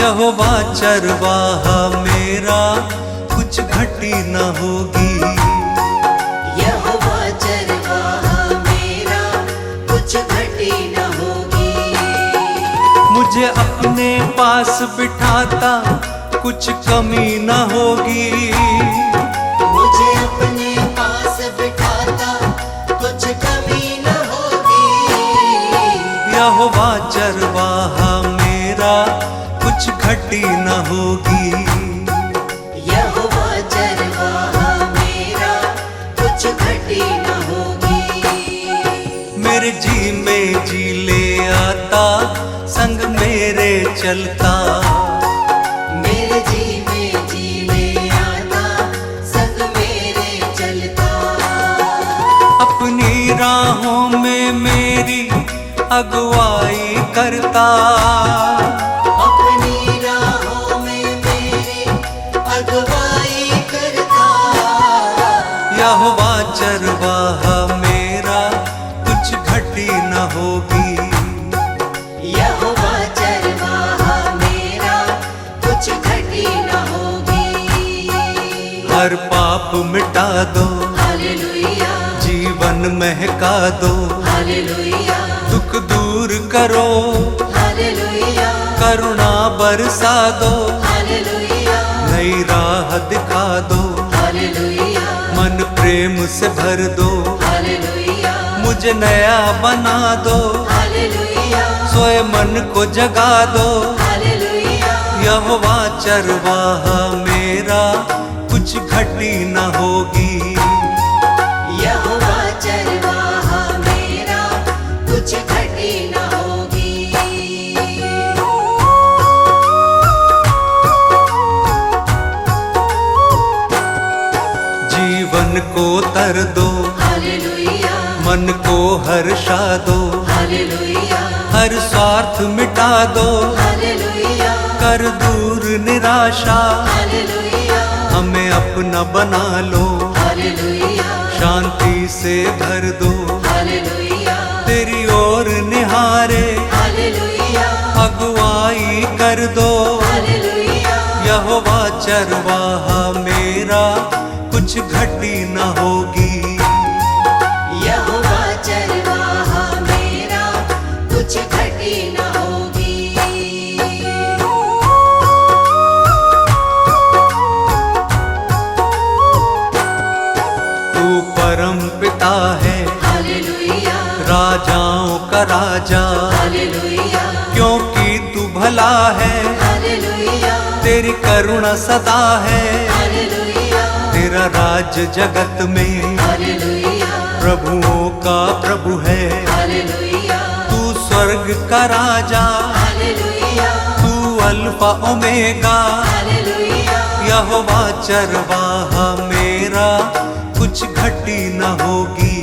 यहोवा चरवाहा मेरा, कुछ घटी न होगी। यहोवा चरवाहा मेरा, कुछ घटी न होगी। मुझे अपने पास बिठाता, कुछ कमी न होगी। मुझे अपने पास बिठाता, कुछ कमी न होगी। यहोवा चरवाहा मेरा, कुछ घटी न होगी। यहोवा चरवाहा मेरा, कुछ घटी न होगी। मेरे जी में जी ले आता, संग मेरे चलता। मेरे जी में जी ले आता, संग मेरे चलता। अपनी राहों में मेरी अगुवाई करता। अपनी राहों में मेरी अगुवाई करता। यहोवा चरवाहा मेरा, कुछ घटी न होगी। यहोवा चरवाहा मेरा, कुछ घटी न होगी। हर पाप मिटा दो, हालेलुया, जीवन महका दो। हालेलुया, दुख दूर करो, हालेलुया, करुणा बरसा दो। हालेलुया, नई राह दिखा दो, हालेलुया, मन प्रेम से भर दो। हालेलुया, मुझे नया बना दो, हालेलुया, सोए मन को जगा दो। हालेलुया। यहोवा चरवाहा मेरा, कुछ घटी न होगी। यहोवा चरवाहा मेरा, कुछ घटी न होगी। जीवन को तर दो, हालेलुया, मन को हर्षा दो। हालेलुया, हर स्वार्थ मिटा दो, हालेलुया, कर दूर निराशा। हालेलुया, हमें अपना बना लो, हालेलुया, शांति से भर दो। हालेलुया, तेरी ओर निहारे, हालेलुया, अगुवाई कर दो। हालेलुया। यहोवा चरवाहा मेरा, कुछ घटी न होगी। यहोवा चरवाहा मेरा, कुछ घटी न होगी। तू परम पिता है, हालेलुया, राजाओं का राजा। हालेलुया, क्योंकि तू भला है, हालेलुया, तेरी करुणा सदा है। हालेलुया, तेरा राज जगत में, हालेलुया, प्रभुओं का प्रभु है। हालेलुया, तू स्वर्ग का राजा, हालेलुया, तू अल्फा ओमेगा। हालेलुया, यहोवा चरवाहा मेरा, कुछ घटी न होगी।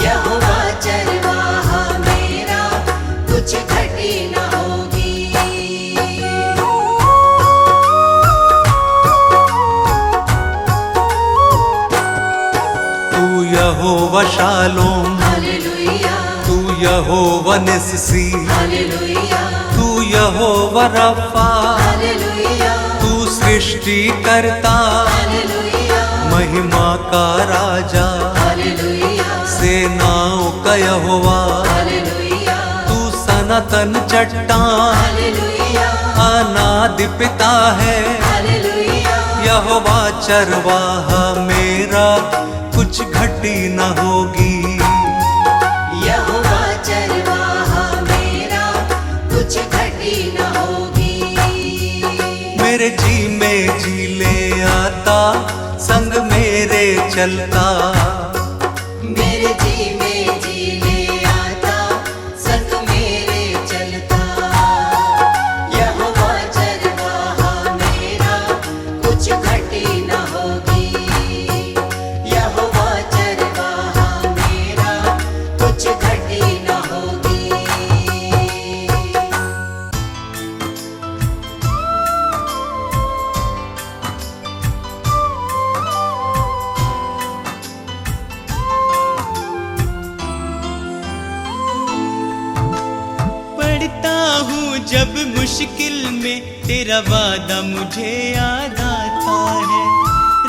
यहोवा चरवाहा मेरा, कुछ घटी न होगी। तू यहोवा शालोम, हालेलुया, तू यहोवा निस्सी। हालेलुया, तू यहोवा रफा, हालेलुया, तू सृष्टि करता। हालेलुया, महिमा का राजा, हालेलुया, सेनाओं का यहोवा। हालेलुया, तू सनातन चट्टान, हालेलुया, अनादि पिता है। हालेलुया, यहोवा चरवाहा मेरा, कुछ घटी न होगी। यहोवा चरवाहा मेरा, कुछ घटी न होगी। मेरे जी में जी ले आता, संग मेरे चलता। मेरे जी में जी ले आता, संग मेरे चलता। यहोवा चरवाहा मेरा, कुछ घटी न होगी। यहोवा चरवाहा मेरा, कुछ घटी न होगी। जब मुश्किल में तेरा वादा मुझे याद आता है।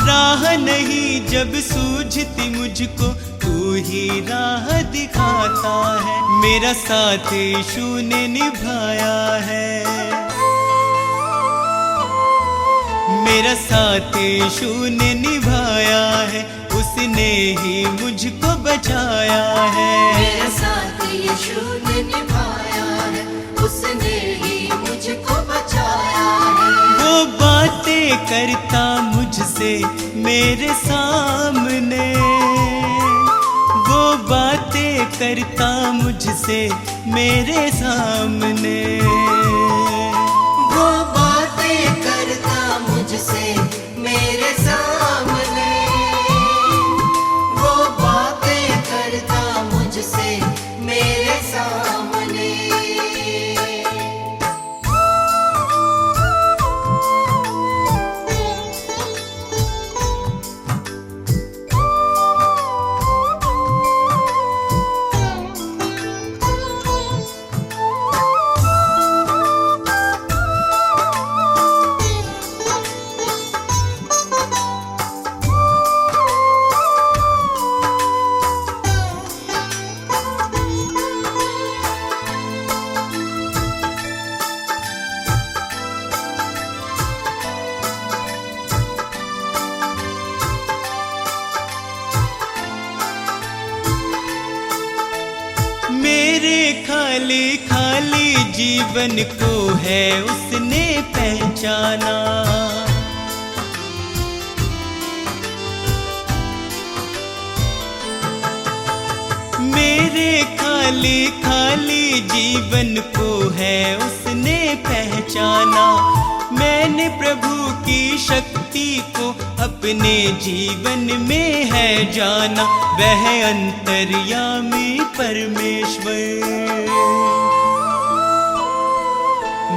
राह नहीं जब सूझती मुझको तू ही राह दिखाता है। मेरा साथ यीशु ने निभाया है, मेरा साथ यीशु ने निभाया है, उसने ही मुझको बचाया है। मेरा साथ यीशु ने निभाया है, उसने ही मुझको बचाया है। वो बातें करता मुझसे मेरे सामने, वो बातें करता मुझसे मेरे सामने, वो बातें करता मुझसे मेरे सामने, वो बातें करता मुझसे मेरे सामने। मेरे खाली खाली जीवन को है उसने पहचाना। मेरे खाली खाली जीवन को है उसने पहचाना। मैंने प्रभु की शक्ति को अपने जीवन में है जाना। वह अंतर्यामी परमेश्वर,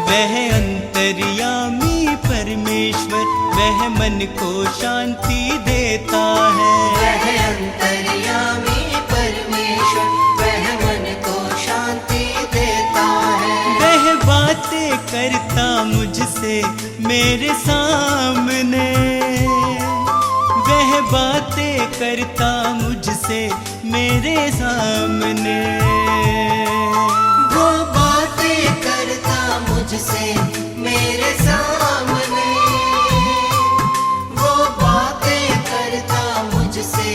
वह अंतर्यामी परमेश्वर, वह मन को शांति देता है। वह अंतर्यामी परमेश्वर, वह मन को शांति देता है। वह बातें करता मुझसे मेरे सामने, वह बातें करता मुझसे मेरे सामने, वो बातें करता मुझसे मेरे सामने, वो बातें करता मुझसे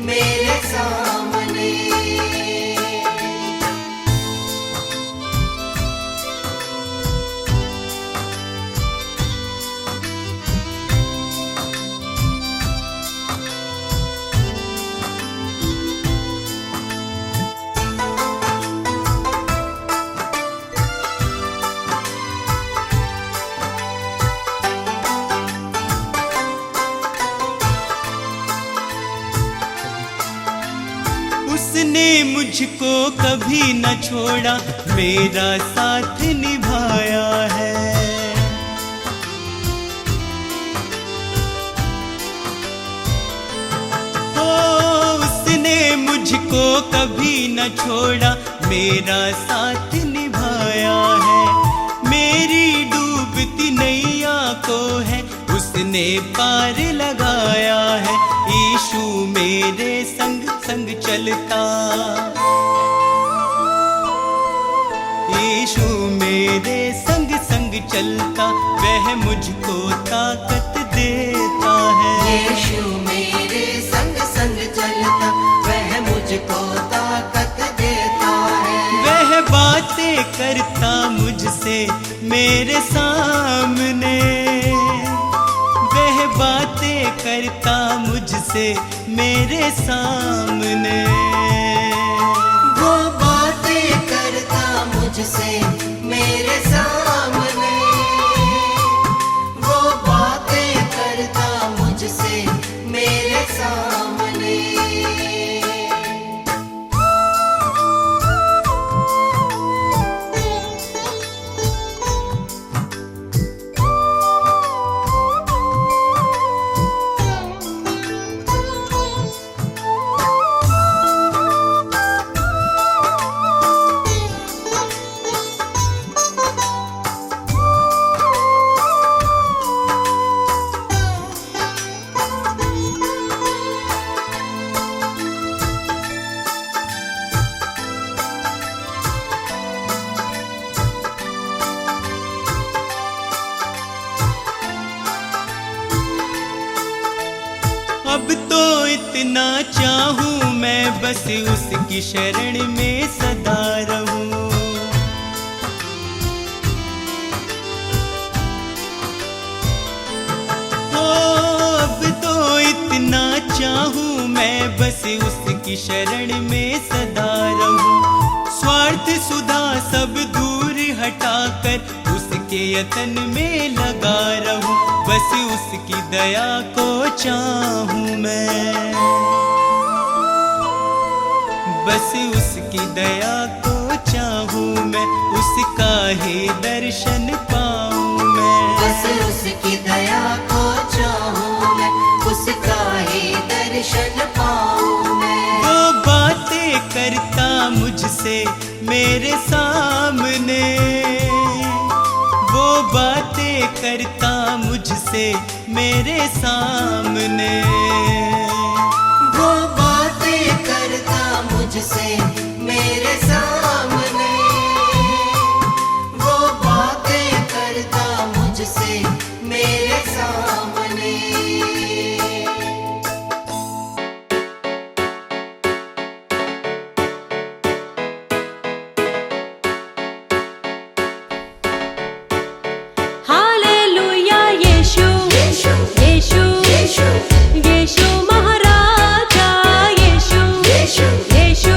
मेरे सामने। उसने मुझको कभी न छोड़ा, मेरा साथ निभाया है। ओ, उसने मुझको कभी न छोड़ा, मेरा साथ निभाया है। मेरी डूबती नैया को है उसने पार लगाया है। यीशु मेरे संग संग चलता, यीशु मेरे संग संग चलता, वह मुझको ताकत देता है। यीशु मेरे संग संग चलता, वह मुझको ताकत देता है। वह बातें करता मुझसे मेरे सामने, वह बातें करता मुझसे मेरे सामने, वो बातें करता मुझसे मेरे सामने, वो बातें करता मुझसे मेरे सामने। चाहूं मैं बस उसकी शरण में सदा रहूं। ओ अब तो इतना चाहूं मैं बस उसकी शरण में सदा रहूं। स्वार्थ सुधा सब दूर हटाकर उसके यतन में लगा रहूं। बस उसकी दया को चाहूं मैं, बस उसकी दया को चाहूं मैं, उसका ही दर्शन पाऊं मैं। बस उसकी दया को चाहूं मैं, उसका ही दर्शन पाऊं मैं। वो बातें करता मुझसे मेरे सामने, वो बातें करता मुझसे मेरे सामने। वो बातें करता मुझसे मेरे सामने, वो बातें करता मुझसे मेरे सामने। हालेलुया यीशु यीशु यीशु यीशु यीशु महाराजा यीशु यीशु यीशु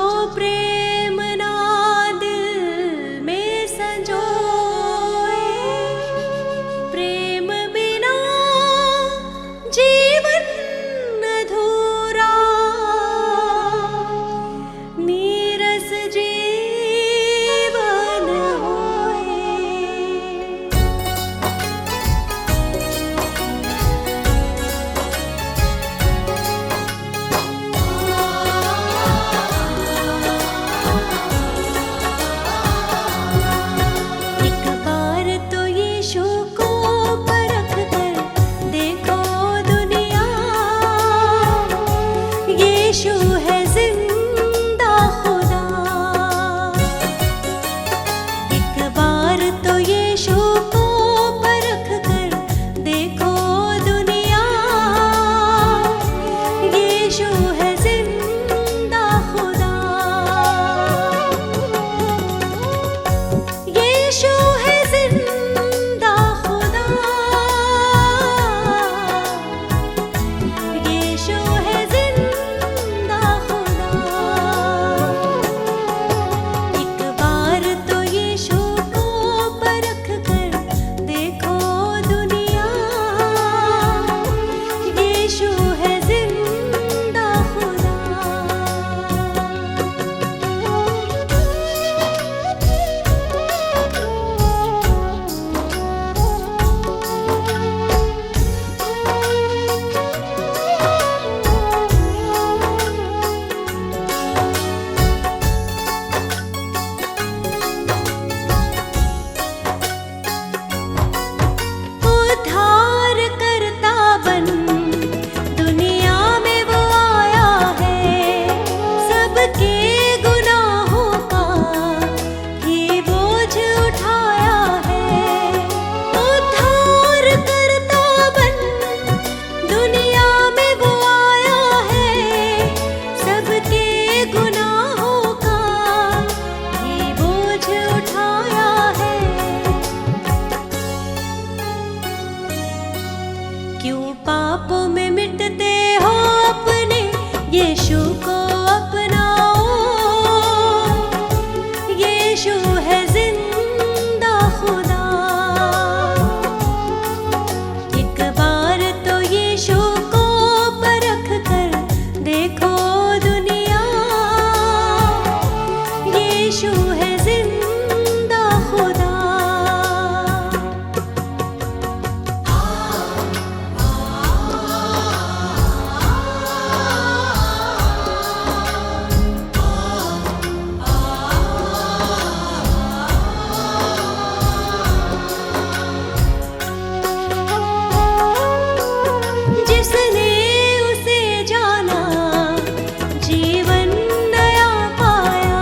जो प्रेम ना दिल में संजोए, प्रेम बिना जीवन अधूरा, नीरस जीवन होए। एक बार तो यीशु को परख कर देखो दुनिया, यीशु है जिंदा खुदा। एक बार तो यीशु को परख कर देखो दुनिया, यीशु है जिंदा खुदा। यीशु है जिंदा खुदा, यीशु है जिंदा खुदा। एक बार तो यीशु को परख कर देखो दुनिया, यीशु है जिंदा खुदा। उद्धार करता बन दुनिया में वो आया है, सबके गुनाहों का ही बोझ उठाया है। उद्धार करता बन दुनिया में वो आया है, सबके गुनाहों का ही बोझ उठाया है। क्यों पापों में मिटते हो अपने, यीशु को अपनाओ, यीशु है जिंदा खुदा। एक बार तो यीशु को परख कर देखो दुनिया, यीशु है जिंदा खुदा। जिसने उसे जाना जीवन नया पाया,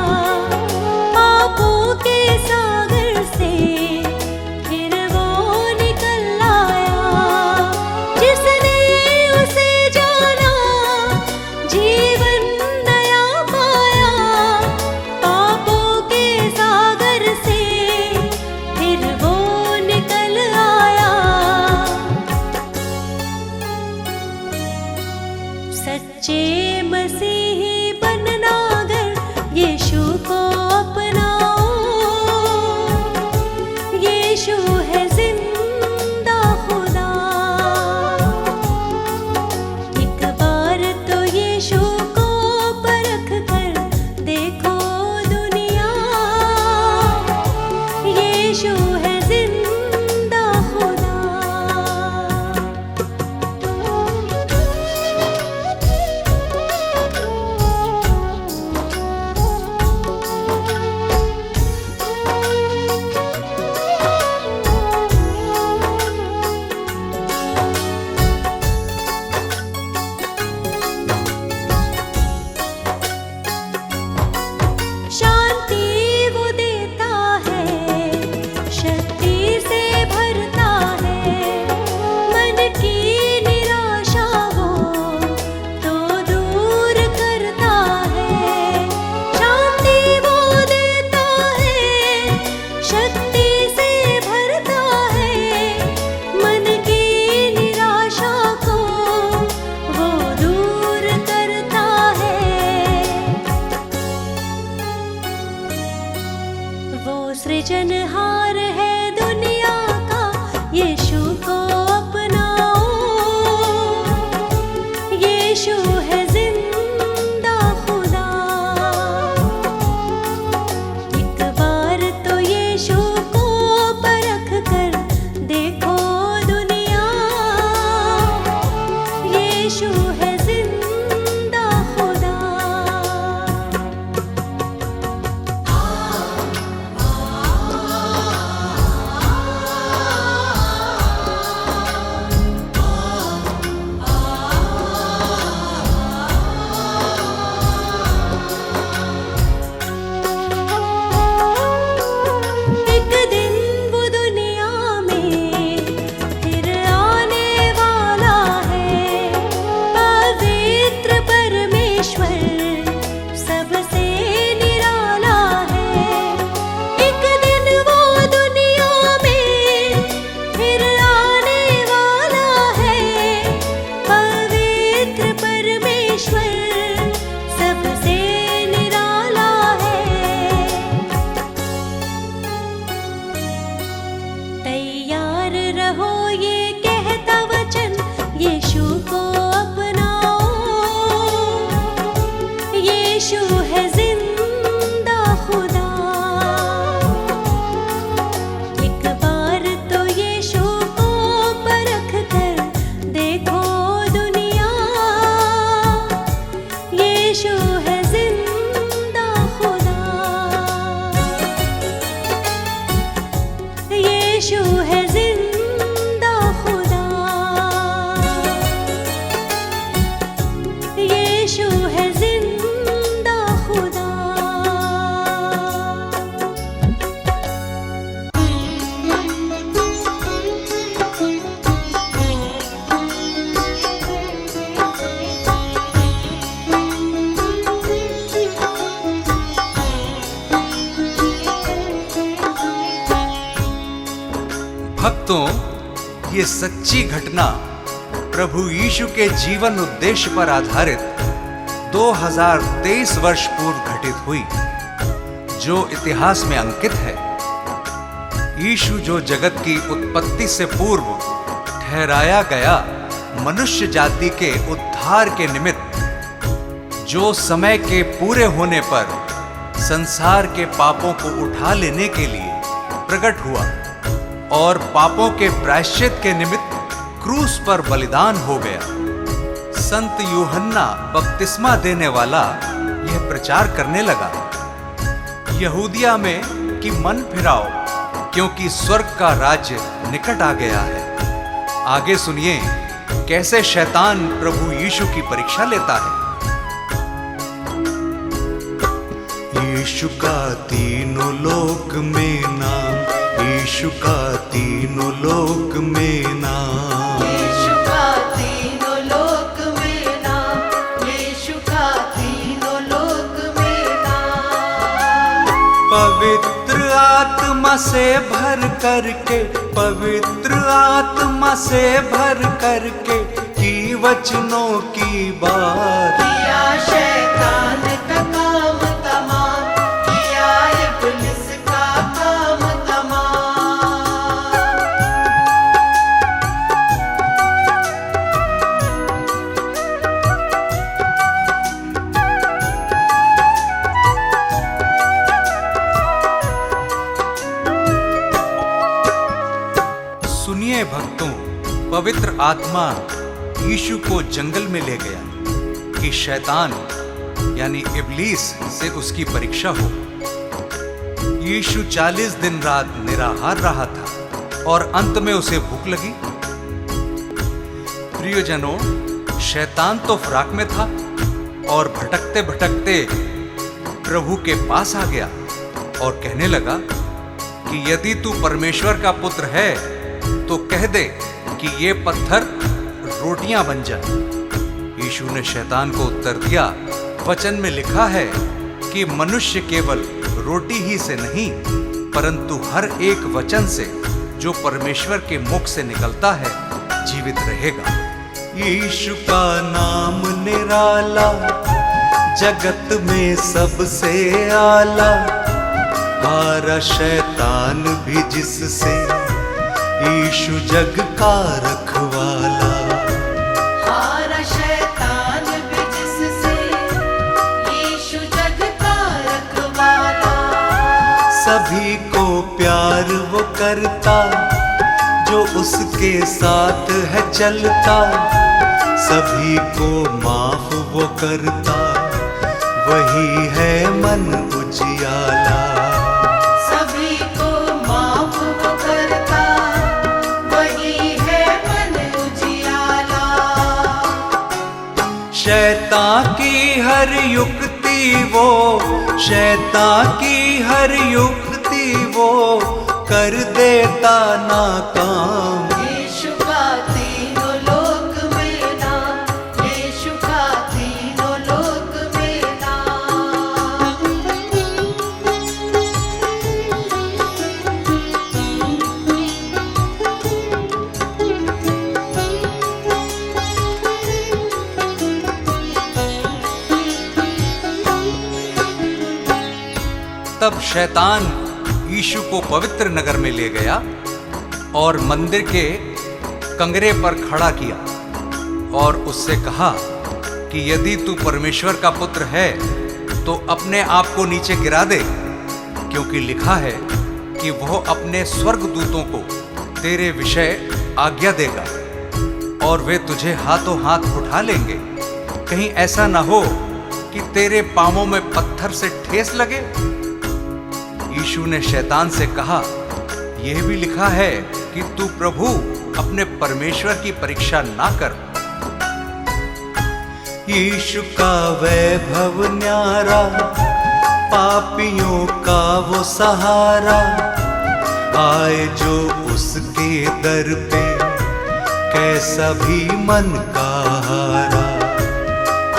सृजनहार है दुनिया का, यीशु को अपनाओ। यीशु है जिंदा खुदा। एक बार तो यीशु को परख कर देखो दुनिया, यीशु है जिंदा खुदा। एक दिन वो दुनिया में फिर आने वाला है, पवित्र परमेश्वर सबसे निराला है। एक दिन वो दुनिया में फिर आने वाला है, पवित्र परमेश्वर सबसे निराला है। तैयार रहो ये कहता वचन, यीशु को अपनाओ। यीशु है जिंदा खुदा। एक बार तो यीशु को परख कर देखो दुनिया, यीशु है जिंदा खुदा। यीशु है जिंदा खुदा। यीशु है जिंदा खुदा। भक्तों, ये सच्ची घटना प्रभु यीशु के जीवन उद्देश्य पर आधारित 2023 वर्ष पूर्व घटित हुई, जो इतिहास में अंकित है। यीशु जो जगत की उत्पत्ति से पूर्व ठहराया गया मनुष्य जाति के उद्धार के निमित्त, जो समय के पूरे होने पर संसार के पापों को उठा लेने के लिए प्रकट हुआ और पापों के प्रायश्चित के निमित्त क्रूस पर बलिदान हो गया। संत यूहन्ना बपतिस्मा देने वाला यह प्रचार करने लगा, यहूदिया में कि मन फिराओ, क्योंकि स्वर्ग का राज्य निकट आ गया है। आगे सुनिए कैसे शैतान प्रभु यीशु की परीक्षा लेता है। यीशु का तीनों लोक में नाम, यीशु का तीनों लोक में नाम। यीशु का तीनों लोक में नाम, यीशु का तीनों लोक में नाम। पवित्र आत्मा से भर करके, पवित्र आत्मा से भर करके की वचनों की बात। किया शैतान का काम तमाम, किया इब्लिस का काम तमाम। सुनिए भक्तों, पवित्र आत्मा यीशु को जंगल में ले गया कि शैतान यानी इब्लीस से उसकी परीक्षा हो। यीशु 40 दिन रात निराहार रहा था और अंत में उसे भूख लगी। प्रियजनों, शैतान तो फराक में था और भटकते भटकते प्रभु के पास आ गया और कहने लगा कि यदि तू परमेश्वर का पुत्र है तो कह दे कि ये पत्थर रोटियां बन जाए। यीशु ने शैतान को उत्तर दिया, वचन में लिखा है कि मनुष्य केवल रोटी ही से नहीं परंतु हर एक वचन से जो परमेश्वर के मुख से निकलता है जीवित रहेगा। यीशु का नाम निराला, जगत में सबसे आला। हारा शैतान भी जिससे, यीशु जग का रखवाला। हारा शैतान भी जिससे, यीशु जग का रखवाला। सभी को प्यार वो करता, जो उसके साथ है चलता। सभी को माफ वो करता, वही है मन उजियाला। सभी को माफ वो करता, वही है मन उजियाला। शैतान की हर युक्ति वो, शैतान की हर युक्ति वो कर देता नाकाम। यीशु का तीनों लोक में नाम, यीशु का तीनों लोक में नाम। तब शैतान यीशु को पवित्र नगर में ले गया और मंदिर के कंगरे पर खड़ा किया और उससे कहा कि यदि तू परमेश्वर का पुत्र है तो अपने आप को नीचे गिरा दे, क्योंकि लिखा है कि वह अपने स्वर्गदूतों को तेरे विषय आज्ञा देगा और वे तुझे हाथों हाथ उठा लेंगे। कहीं ऐसा ना हो कि तेरे पांवों में पत्थर से ठेस लगे। यीशु ने शैतान से कहा, यह भी लिखा है कि तू प्रभु अपने परमेश्वर की परीक्षा ना कर। यीशु का वैभव न्यारा, पापियों का वो सहारा। आए जो उसके दर पे, कैसा भी मन का हारा।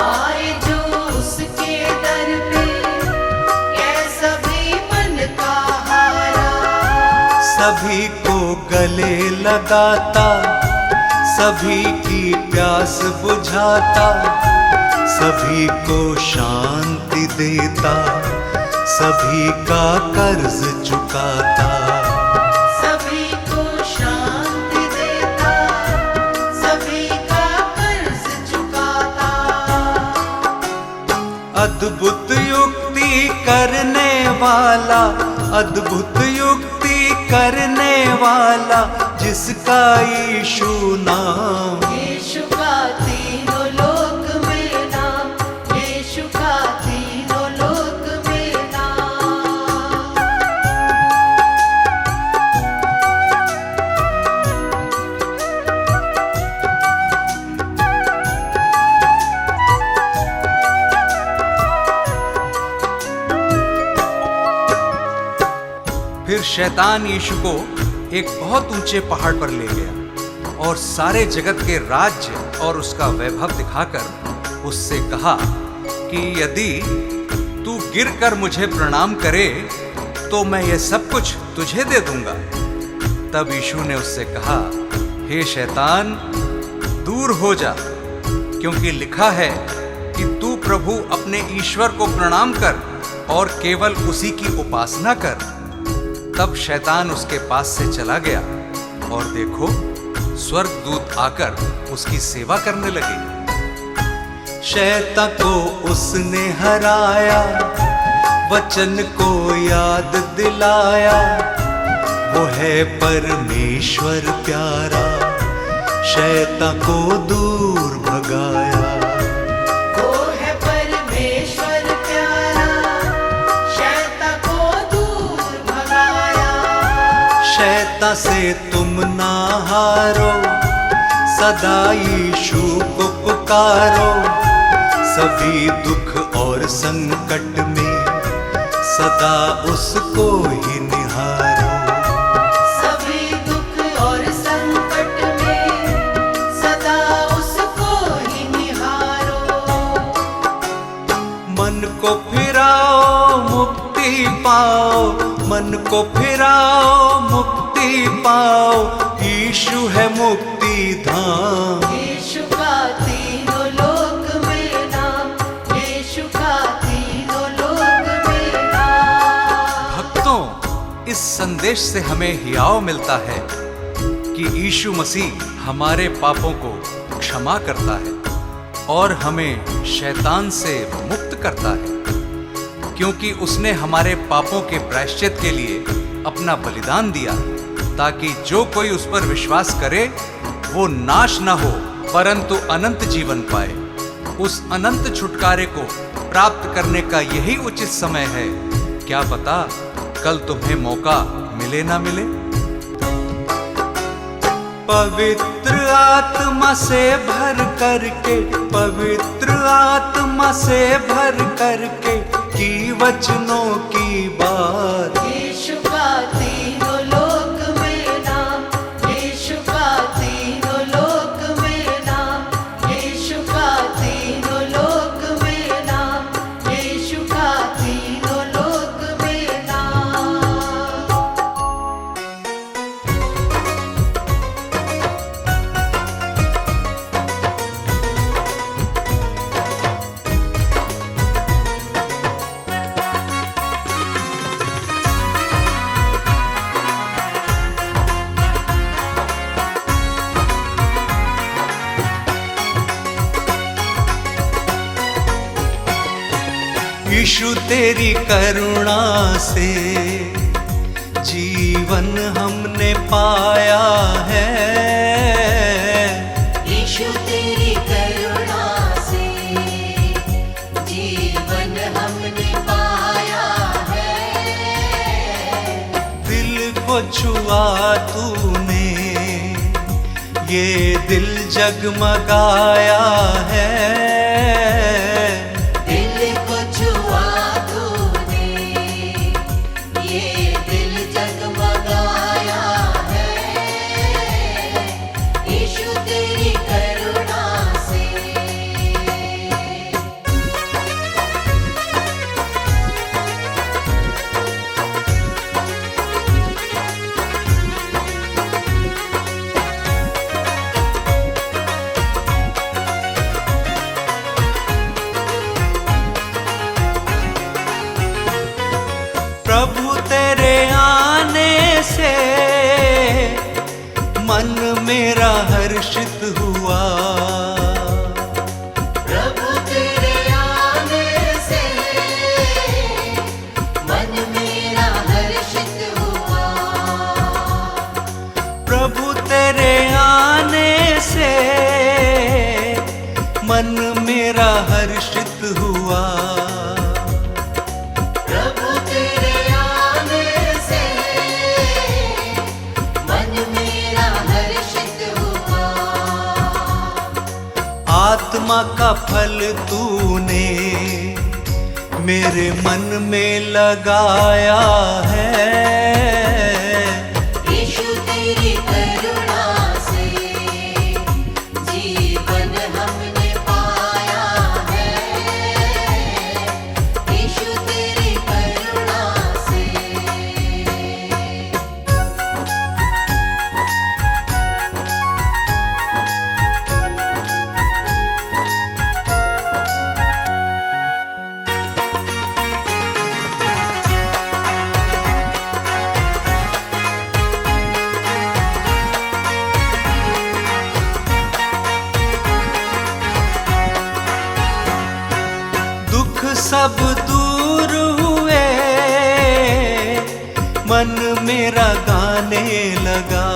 आए जो उसके दर पे, कैसा भी मन का हारा। सभी को गले लगाता, सभी की प्यास बुझाता। सभी को शांति देता, सभी का कर्ज चुकाता। सभी को शांति देता, सभी का कर्ज चुकाता। अद्भुत युक्ति करने वाला, अद्भुत युक्ति करने वाला, जिसका यीशु नाम। यीशु का तीनों लोक में नाम, यीशु का तीनों लोक में नाम। फिर शैतान यीशु को एक बहुत ऊंचे पहाड़ पर ले गया और सारे जगत के राज्य और उसका वैभव दिखाकर उससे कहा कि यदि तू गिरकर मुझे प्रणाम करे तो मैं ये सब कुछ तुझे दे दूंगा। तब यीशु ने उससे कहा, हे शैतान, दूर हो जा, क्योंकि लिखा है कि तू प्रभु अपने ईश्वर को प्रणाम कर और केवल उसी की उपासना कर। तब शैतान उसके पास से चला गया और देखो, स्वर्गदूत आकर उसकी सेवा करने लगे। शैतान को उसने हराया, वचन को याद दिलाया। वो है परमेश्वर प्यारा, शैतान को दूर भगाया। वो है परमेश्वर प्यारा, शैतान को दूर भगाया। शैतान से तुम ना हारो, सदा यीशु को पुकारो। सभी दुख और संकट में सदा उसको ही निहारो। सभी दुख और संकट में सदा उसको ही निहारो। मन को फिराओ मुक्ति पाओ, मन को फिराओ मुक्ति पाओ। यीशु है मुक्ति धाम। यीशु का तीनों लोक में नाम, यीशु का तीनों लोक में नाम। भक्तों, इस संदेश से हमें हियाव मिलता है कि यीशु मसीह हमारे पापों को क्षमा करता है और हमें शैतान से मुक्त करता है, क्योंकि उसने हमारे पापों के प्रायश्चित के लिए अपना बलिदान दिया, ताकि जो कोई उस पर विश्वास करे वो नाश न हो परंतु अनंत जीवन पाए। उस अनंत छुटकारे को प्राप्त करने का यही उचित समय है। क्या पता कल तुम्हें मौका मिले ना मिले। पवित्र आत्मा से भर करके, पवित्र आत्मा से भर करके की वचनों की बात। यीशु का तीनों लोक में नाम, यीशु का तीनों लोक में नाम, यीशु का तीनों लोक में नाम, यीशु का तीनों लोक में नाम। यीशु तेरी करुणा से जीवन हमने पाया है। यीशु तेरी करुणा से जीवन हमने पाया है। दिल को छुआ तूने, ये दिल जगमगाया है। प्रभु तेरे आने से मन मेरा हर्षित हुआ। प्रभु तेरे आने से मन मेरा हर्षित हुआ। प्रभु तेरे आने से मन मेरा हर्षित हुआ। आत्मा का फल तूने मेरे मन में लगाया है। यीशु तेरी करुणा से जीवन हमने पाया है। यीशु तेरी करुणा से। सब दूर हुए, मन मेरा गाने लगा।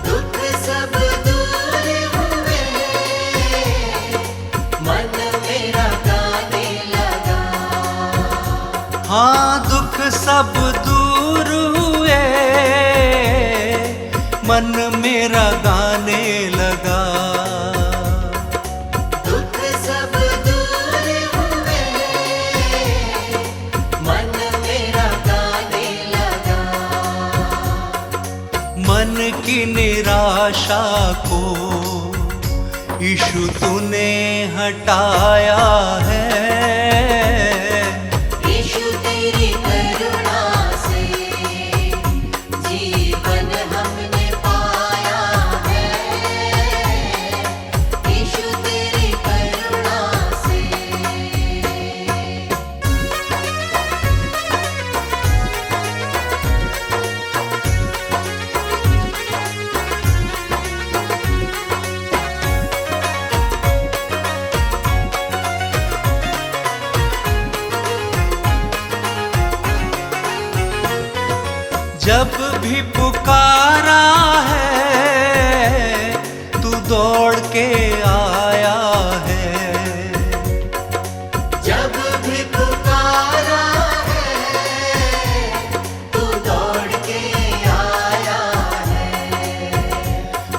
दुख सब दूर हुए, मन मेरा गाने लगा। हाँ, दुख सब दूर हुए, मन मेरा गाने लगा। मन की निराशा को यीशु तूने हटाया है। यीशु तेरी करुणा से जीवन हमने पाया है। यीशु तेरी करुणा से। जब भी पुकारा है तू दौड़ के आया है। जब भी पुकारा है तू दौड़ के आया है।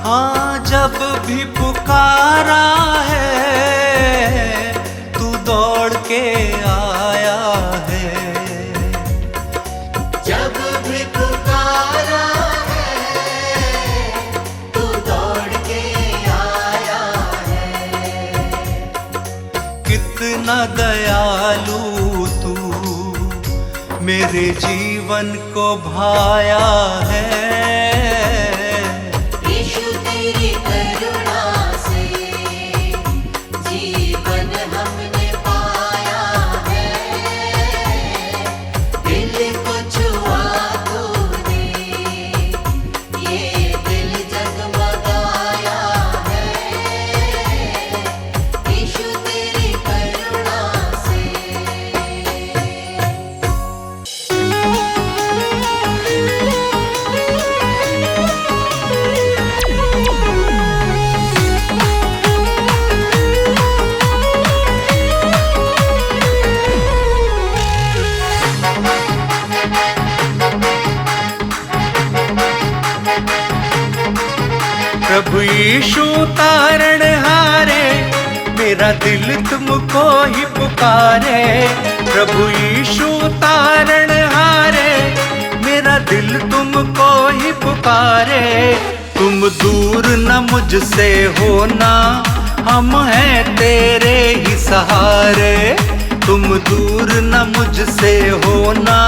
हाँ, जब भी पुकारा है तू दौड़ के आया है। जब भी पुकारा है तू दौड़ के आया है। कितना दयालु तू मेरे जीवन को भाया है। यीशु तेरी करुणा से जीवन हमने पाया है। दिल को छुआ तूने, ये दिल जगमगाया है। यीशु तेरी करुणा से। प्रभु यीशु तारण हारे, मेरा दिल तुमको ही पुकारे। प्रभु यीशु तारण हारे, मेरा दिल तुमको ही पुकारे। तुम दूर न मुझसे होना, हम हैं तेरे ही सहारे। तुम दूर न मुझसे होना,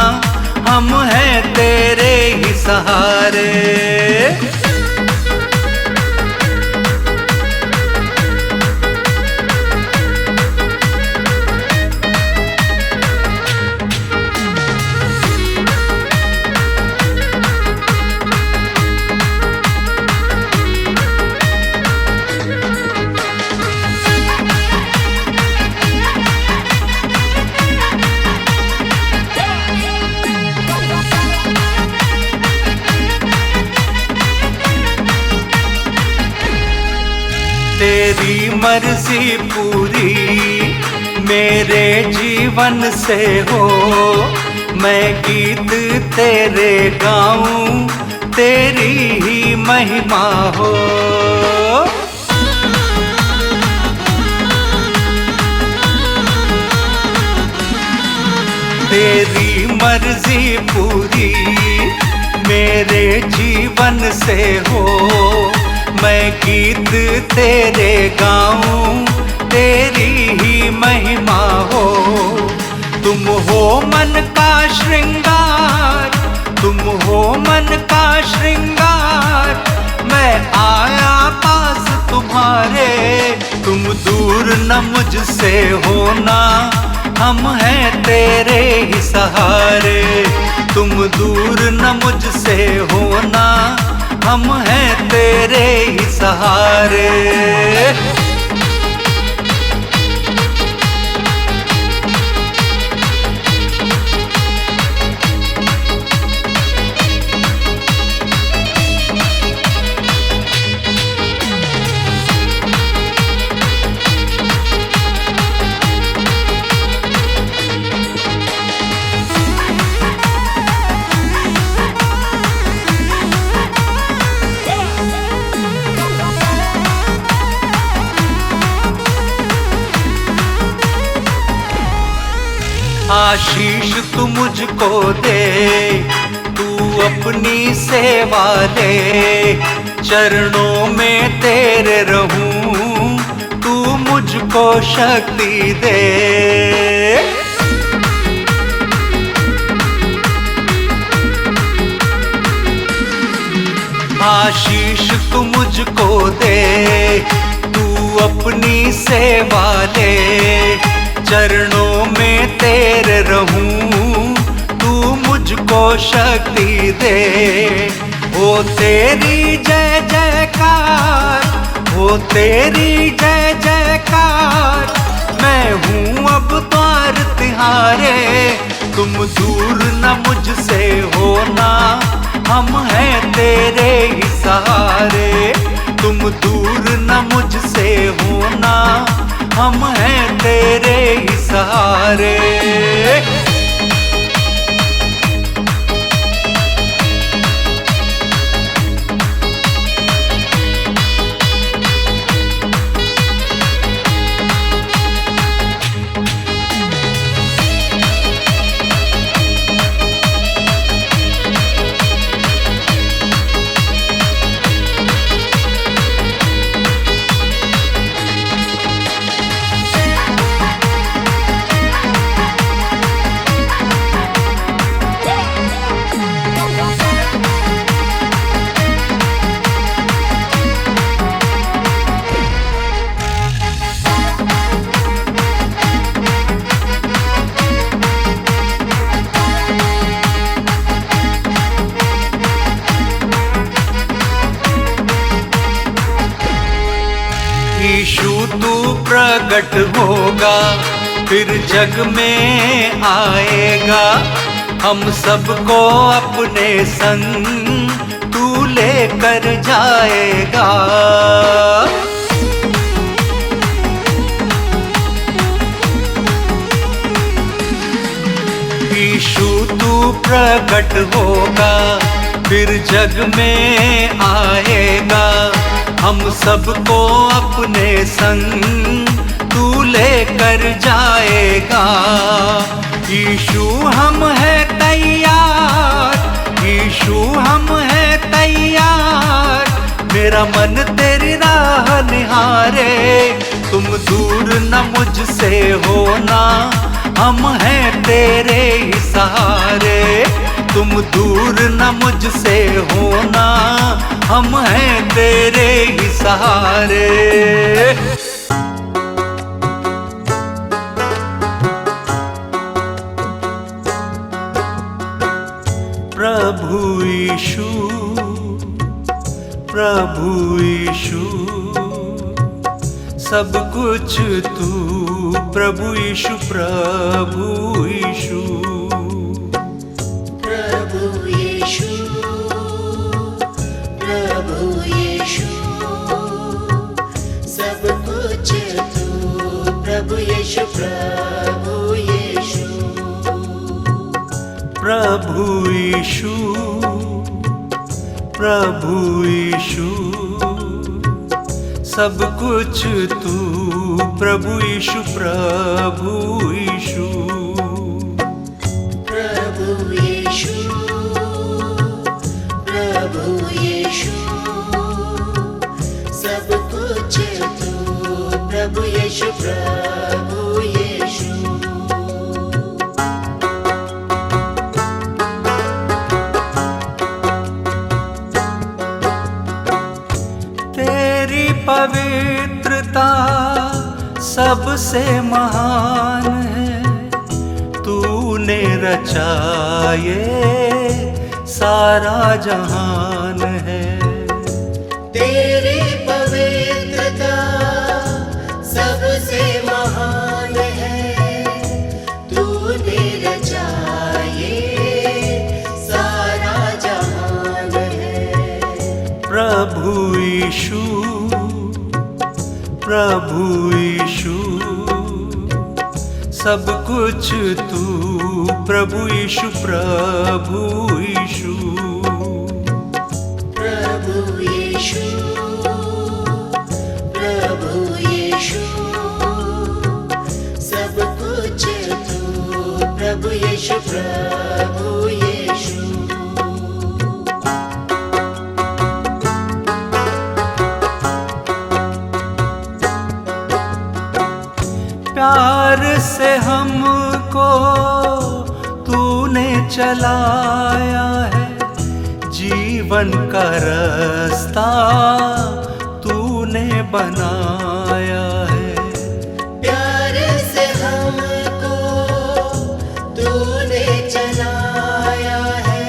हम हैं तेरे ही सहारे। तेरी मर्जी पूरी मेरे जीवन से हो। मैं गीत तेरे गाऊं, तेरी ही महिमा हो। तेरी मर्जी पूरी मेरे जीवन से हो। मैं गीत तेरे गाऊं, तेरी ही महिमा हो। तुम हो मन का श्रृंगार, तुम हो मन का श्रृंगार। मैं आया पास तुम्हारे, तुम दूर न मुझसे होना, हम हैं तेरे ही सहारे। तुम दूर न मुझसे होना, हम हैं तेरे ही सहारे। आशीष तू मुझको दे, तू अपनी सेवा दे। चरणों में तेरे रहूं, तू मुझको शक्ति दे। आशीष तू मुझको दे, तू अपनी सेवा ले। चरणों में तेरे रहूं, तू मुझको शक्ति दे। हो तेरी जय जयकार, हो तेरी जय जयकार। मैं हूँ अब द्वार तिहारे, तुम दूर न मुझसे होना, हम हैं तेरे ही सहारे। तुम दूर न मुझसे होना, हम हैं तेरे ही सहारे। यीशु तू प्रकट होगा, फिर जग में आएगा। हम सबको अपने संग तू लेकर जाएगा। यीशु तू प्रकट होगा, फिर जग में आएगा। हम सबको अपने संग तू लेकर जाएगा। यीशु हम है तैयार, यीशु हम है तैयार। मेरा मन तेरी राह निहारे। तुम दूर न मुझसे होना, हम हैं तेरे ही सहारे। तुम दूर न मुझसे होना, हम हैं तेरे ही सहारे। प्रभु यीशु, प्रभु यीशु, सब कुछ तू। प्रभु यीशु, प्रभु यीशु, प्रभु यीशु, प्रभु यीशु, सब कुछ तू। प्रभु यीशु, प्रभु यीशु, प्रभु यीशु, प्रभु यीशु, सब कुछ तू। प्रभु यीशु, प्रभु यीशु, प्रभु यीशु, प्रभु यीशु, सब कुछ तू। प्रभु यीशु, प्रभु यीशु, तेरी पवित्रता सबसे महान है। तूने रचा ये सारा जहान है। तेरी पवित्रता सबसे महान है। तूने रचा ये सारा जहान है। प्रभु यीशु, प्रभु यीशु, सब कुछ तू। प्रभु यीशु, प्रभु यीशु, प्रभु यीशु, प्रभु यीशु, सब कुछ तू। प्रभु यीशु, प्रभु यीशु, प्यार से हमको तूने चलाया है। जीवन का रास्ता तूने बनाया है। प्यार से हमको तूने चलाया है।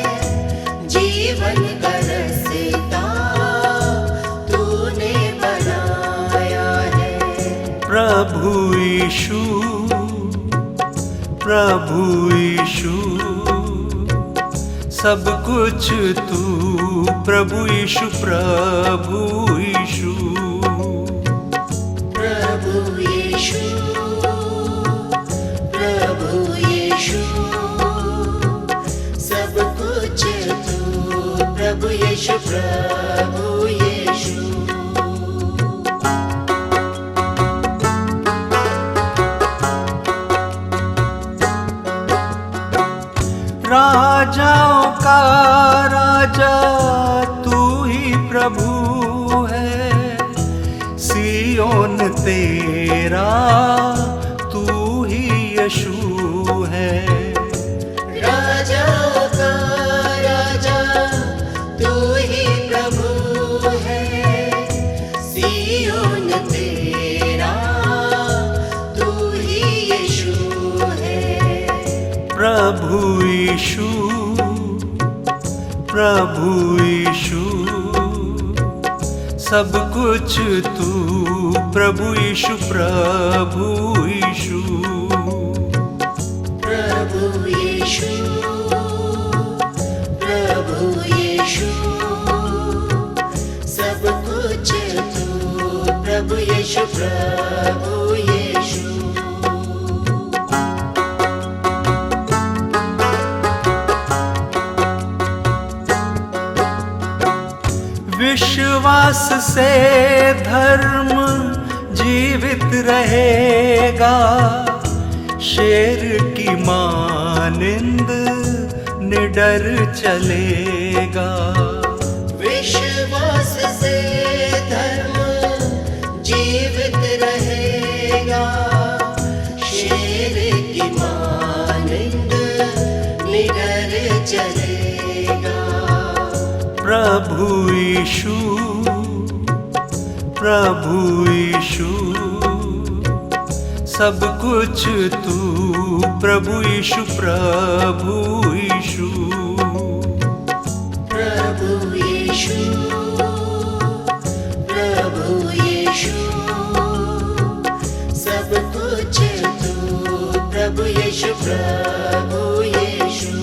जीवन का रास्ता तूने बनाया है। प्रभु यीशु, प्रभु यीशु, सब कुछ तू प्रभु यीशु, प्रभु यीशु। प्रभु यीशु, प्रभु यीशु, सब कुछ तू प्रभु यीशु, प्रभु यीशु। राजाओं का राजा तू ही प्रभु है, सियोन तेरा तू ही यीशु है। राजाओं का राजा तू ही प्रभु है, सियोन तेरा तू ही यीशु है। प्रभु यीशु, प्रभु यीशु, सब कुछ तू प्रभु यीशु, प्रभु यीशु। प्रभु यीशु, प्रभु यीशु, सब कुछ तू प्रभु यीशु, प्रभु यीशु। विश्वास से धर्म जीवित रहेगा, शेर की मानिंद निडर चलेगा। विश्वास से धर्म जीवित रहेगा, शेर की मानिंद निडर चलेगा। प्रभु यीशु, प्रभु यीशु, सब कुछ तू प्रभु यीशु, प्रभु यीशु। प्रभु यीशु, प्रभु यीशु, सब कुछ तू प्रभु यीशु, प्रभु यीशु।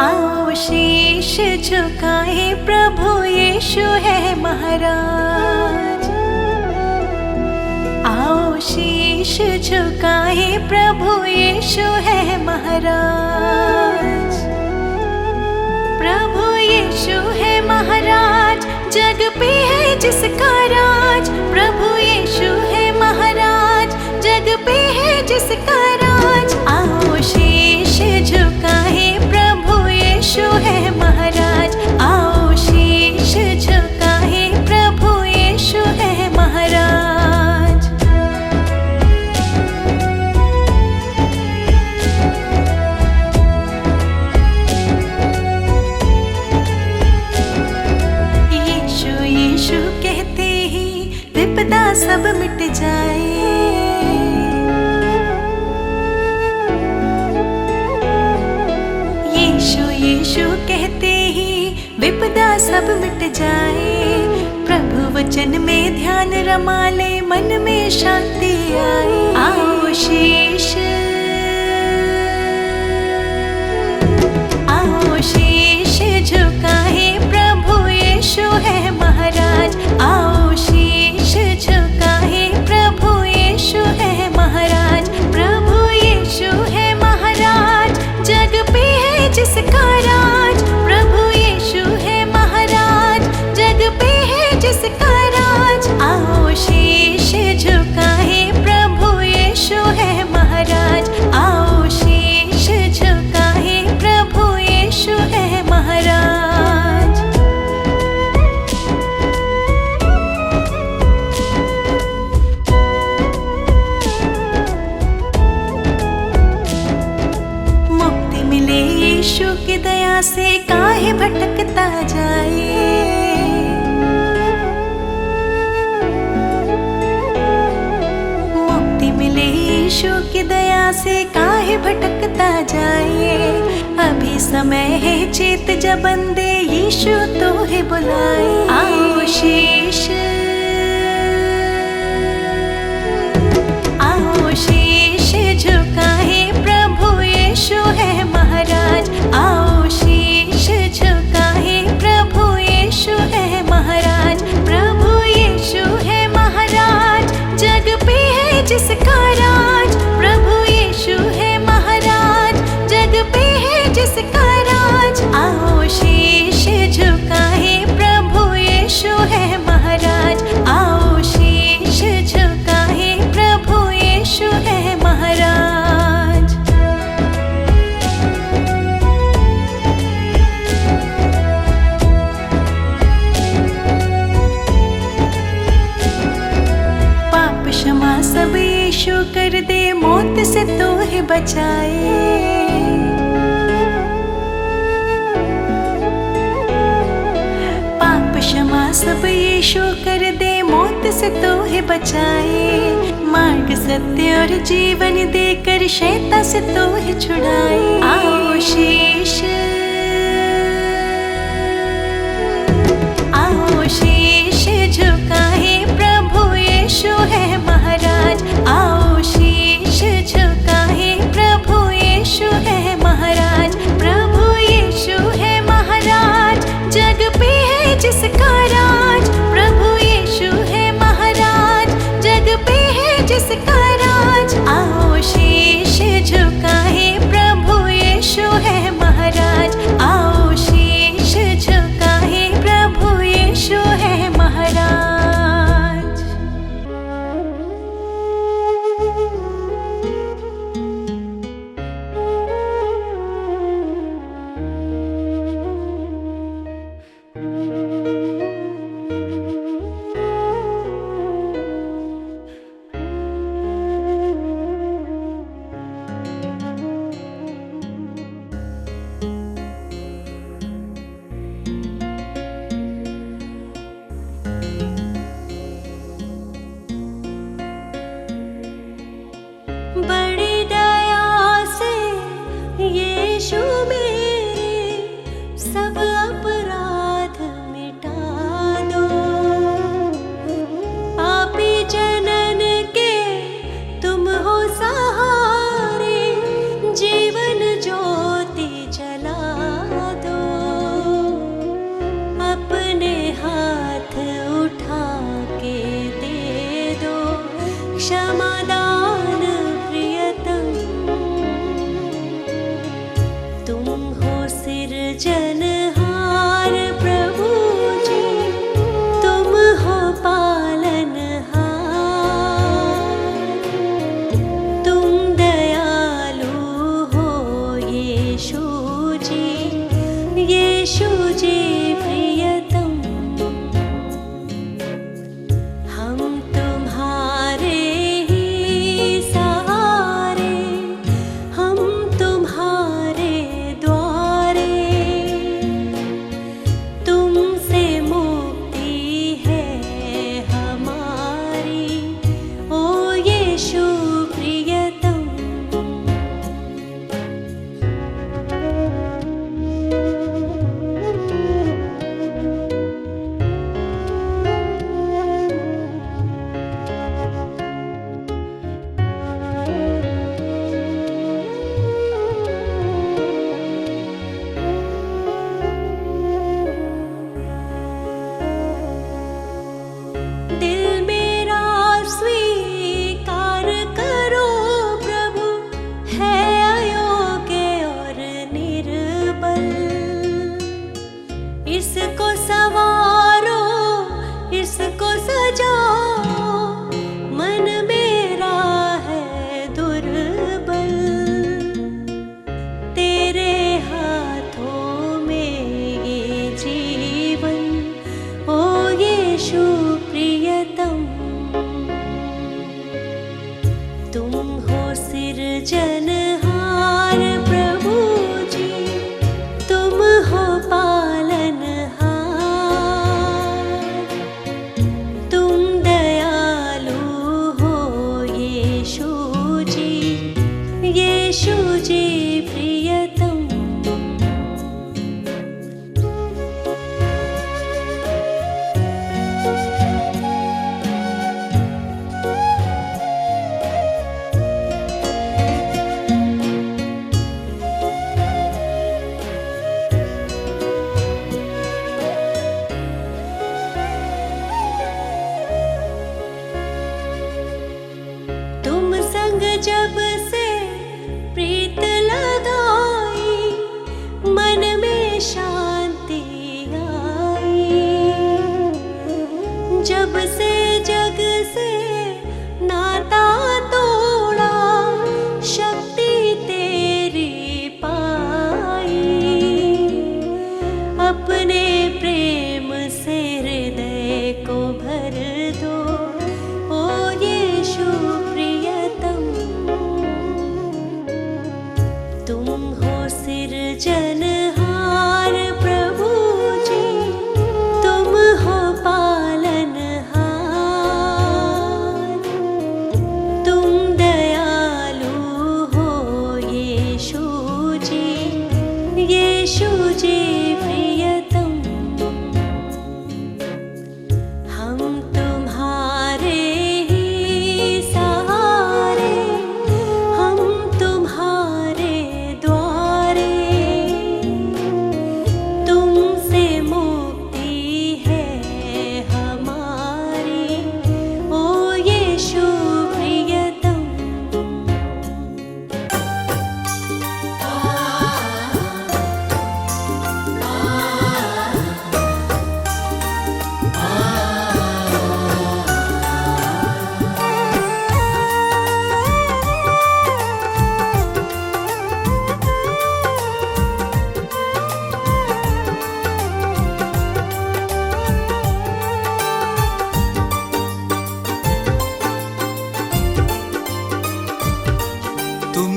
आओ शीश झुकाए, प्रभु यीशु है महाराज। आओ शीश झुकाए, प्रभु यीशु है महाराज। प्रभु यीशु है महाराज, जग पे है जिसका राज। प्रभु यीशु है महाराज, जग पे है जिसका राज। आओ शीश झुकाए, प्रभु यीशु है महाराज। आओ शीश झुकाए, प्रभु यीशु है महाराज। यीशु यीशु कहते ही विपदा सब मिट जाए। यीशु कहते ही विपदा सब मिट जाए। प्रभु वचन में ध्यान रमा ले, मन में शांति आए। आओ शीश, आओ शीश झुकाए, प्रभु यीशु है महाराज। आओ शीश झुकाए, प्रभु यीशु है महाराज। प्रभु यीशु है महाराज, जग पे है जिसका राज। प्रभु यीशु है महाराज, जग पे है जिसका राज। आओ शीश झुकाए, प्रभु यीशु है महाराज। आओ शीश झुकाए, प्रभु यीशु है महाराज। मुक्ति मिले यीशु की दया से, काहे भटकता जाए। मुक्ति मिले यीशु की दया से, काहे भटकता जाए। अभी समय है चेत जब बंदे, यीशु तो है बुलाए। आओ शीश, आओ शीश जिसका राज, प्रभु यीशु है महाराज, जग पे है जिसका राज। आओ शीश झुकाए, प्रभु यीशु है महाराज। आओ शीश झुकाए, प्रभु यीशु है महाराज। पाप क्षमा सब यीशु कर दे, मौत से तो है बचाए। पाप क्षमा सब यीशु कर दे, मौत से तो है बचाए। मार्ग सत्य और जीवन देकर शैतान से तो है छुड़ाए। आओ शीश, आओ शीश झुकाए, प्रभु यीशु है महाराज। आओ शीश झुकाए, प्रभु यीशु है महाराज। प्रभु यीशु है महाराज, जग पे है जिसका राज। प्रभु यीशु है महाराज, जग पे है जिसका राज। आओ शीश झुकाए, प्रभु यीशु है महाराज। आओ शीश झुकाए, प्रभु यीशु है महाराज। बड़ी दया से यीशु मेरे सब अपराध मिटा दो। पापी जनन के तुम हो सहारे, जीवन ज्योति जला दो। अपने हाथ उठा के दे दो क्षमादान प्रियतम। तुम हो सिरजनहार प्रभु जी, तुम हो पालनहार। तुम दयालु हो यीशु जी, यीशु जी प्रियतम। हम तुम्हारे ही सहारे, हम तुम्हारे द्वारे। तुमसे मुक्ति है हमारी, ओ यीशु प्रियतम। दिल मेरा स्वीकार करो प्रभु, है अयोग्य और निर्बल। इसको संवारो, इसको सजाओ, मन मेरा है दुर्बल। तेरे हाथों में ये जीवन, ओ यीशु प्रियतम। तुम हो सिरजनहार प्रभु जी, तुम हो पालनहार। तुम दयालु हो यीशु जी, यीशु जी प्रियतम।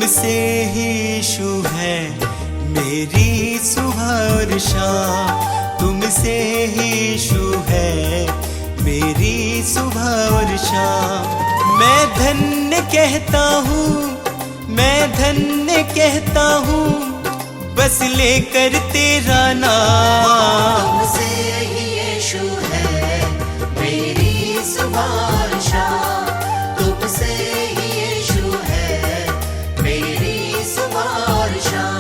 तुमसे ही यीशु है मेरी सुबह और शाम, तुमसे ही यीशु है मेरी सुबह और शाम। मैं धन्य कहता हूँ, मैं धन्य कहता हूँ, बस लेकर तेरा नाम। तुमसे ही यीशु है मेरी सुबह और शाम, तुमसे ही यीशु है मेरी सुबह और शाम।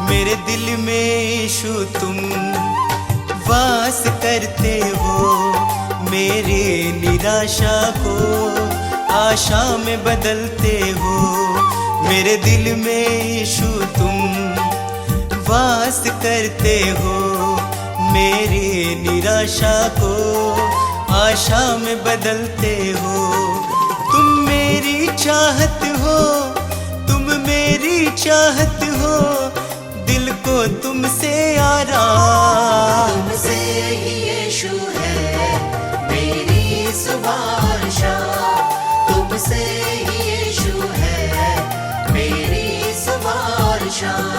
मेरे दिल में यीशु तुम वास करते हो, मेरे निराशा को आशा में बदलते हो। मेरे दिल में यीशु तुम वास करते हो, मेरी निराशा को आशा में बदलते हो। तुम मेरी चाहत हो, तुम मेरी चाहत हो, दिल को तुमसे आराम। तुमसे ही यीशु है मेरी सुबह और शाम, तुमसे ही यीशु है मेरी सुबह और शाम।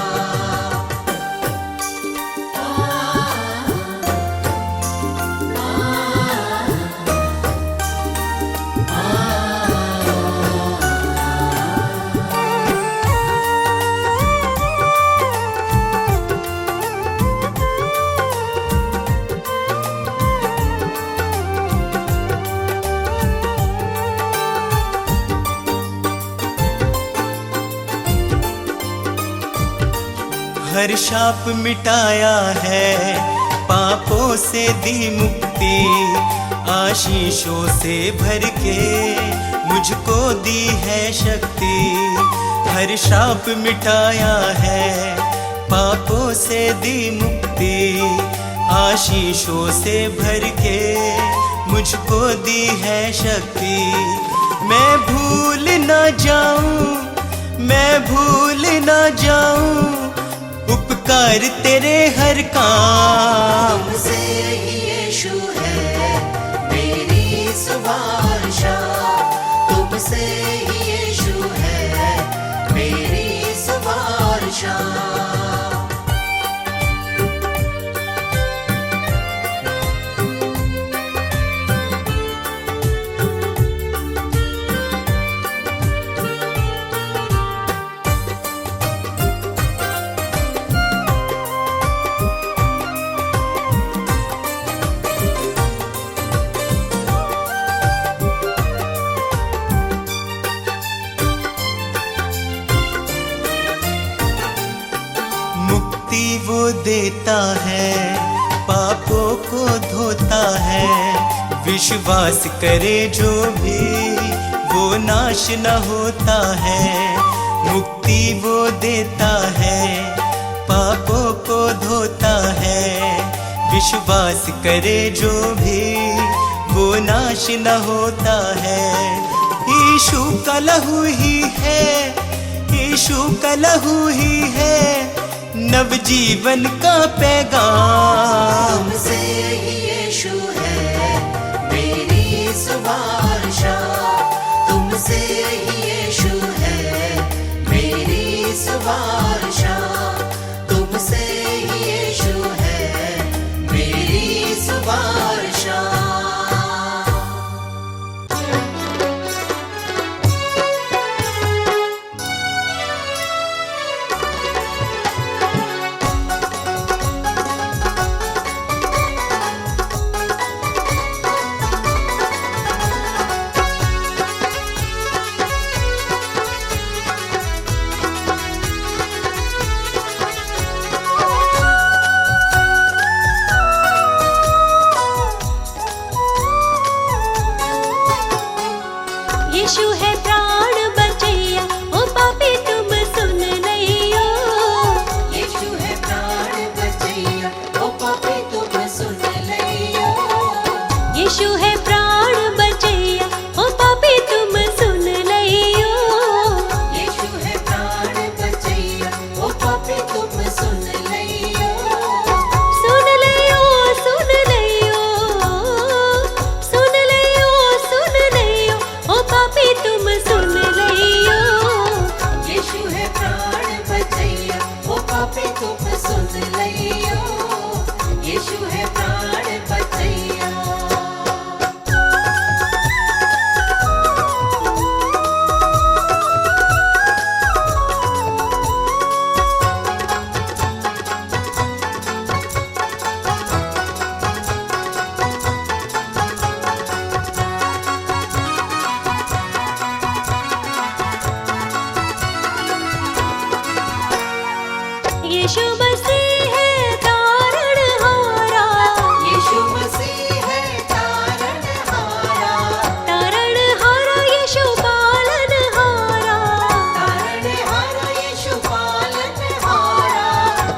हर शाप मिटाया है, पापों से दी मुक्ति, आशीषों से भर के मुझको दी है शक्ति। हर शाप मिटाया है, पापों से दी मुक्ति, आशीषों से भर के मुझको दी है शक्ति। मैं भूल ना जाऊं, मैं भूल ना जाऊं उपकार तेरे हर काम। तुमसे ही यीशु है मेरी सुबह और शाम, तुमसे ही यीशु है मेरी सुबह और शाम। वो देता है, पापों को धोता है, विश्वास करे जो भी वो नाश न होता है। मुक्ति वो देता है, पापों को धोता है, विश्वास करे जो भी वो नाश न होता है। यीशु का लहू ही है, यीशु का लहू ही है नवजीवन का पैगाम। तुमसे ही यीशु है मेरी सुबह और शाम, तुमसे ही यीशु है मेरी सुबह और शाम, तुमसे ही यीशु है मेरी सुबह और शाम। यीशु मसीह है तारणहारा, यीशु मसीह है तारणहारा, तारणहारा यीशु पालनहारा, तारणहारा यीशु पालनहारा,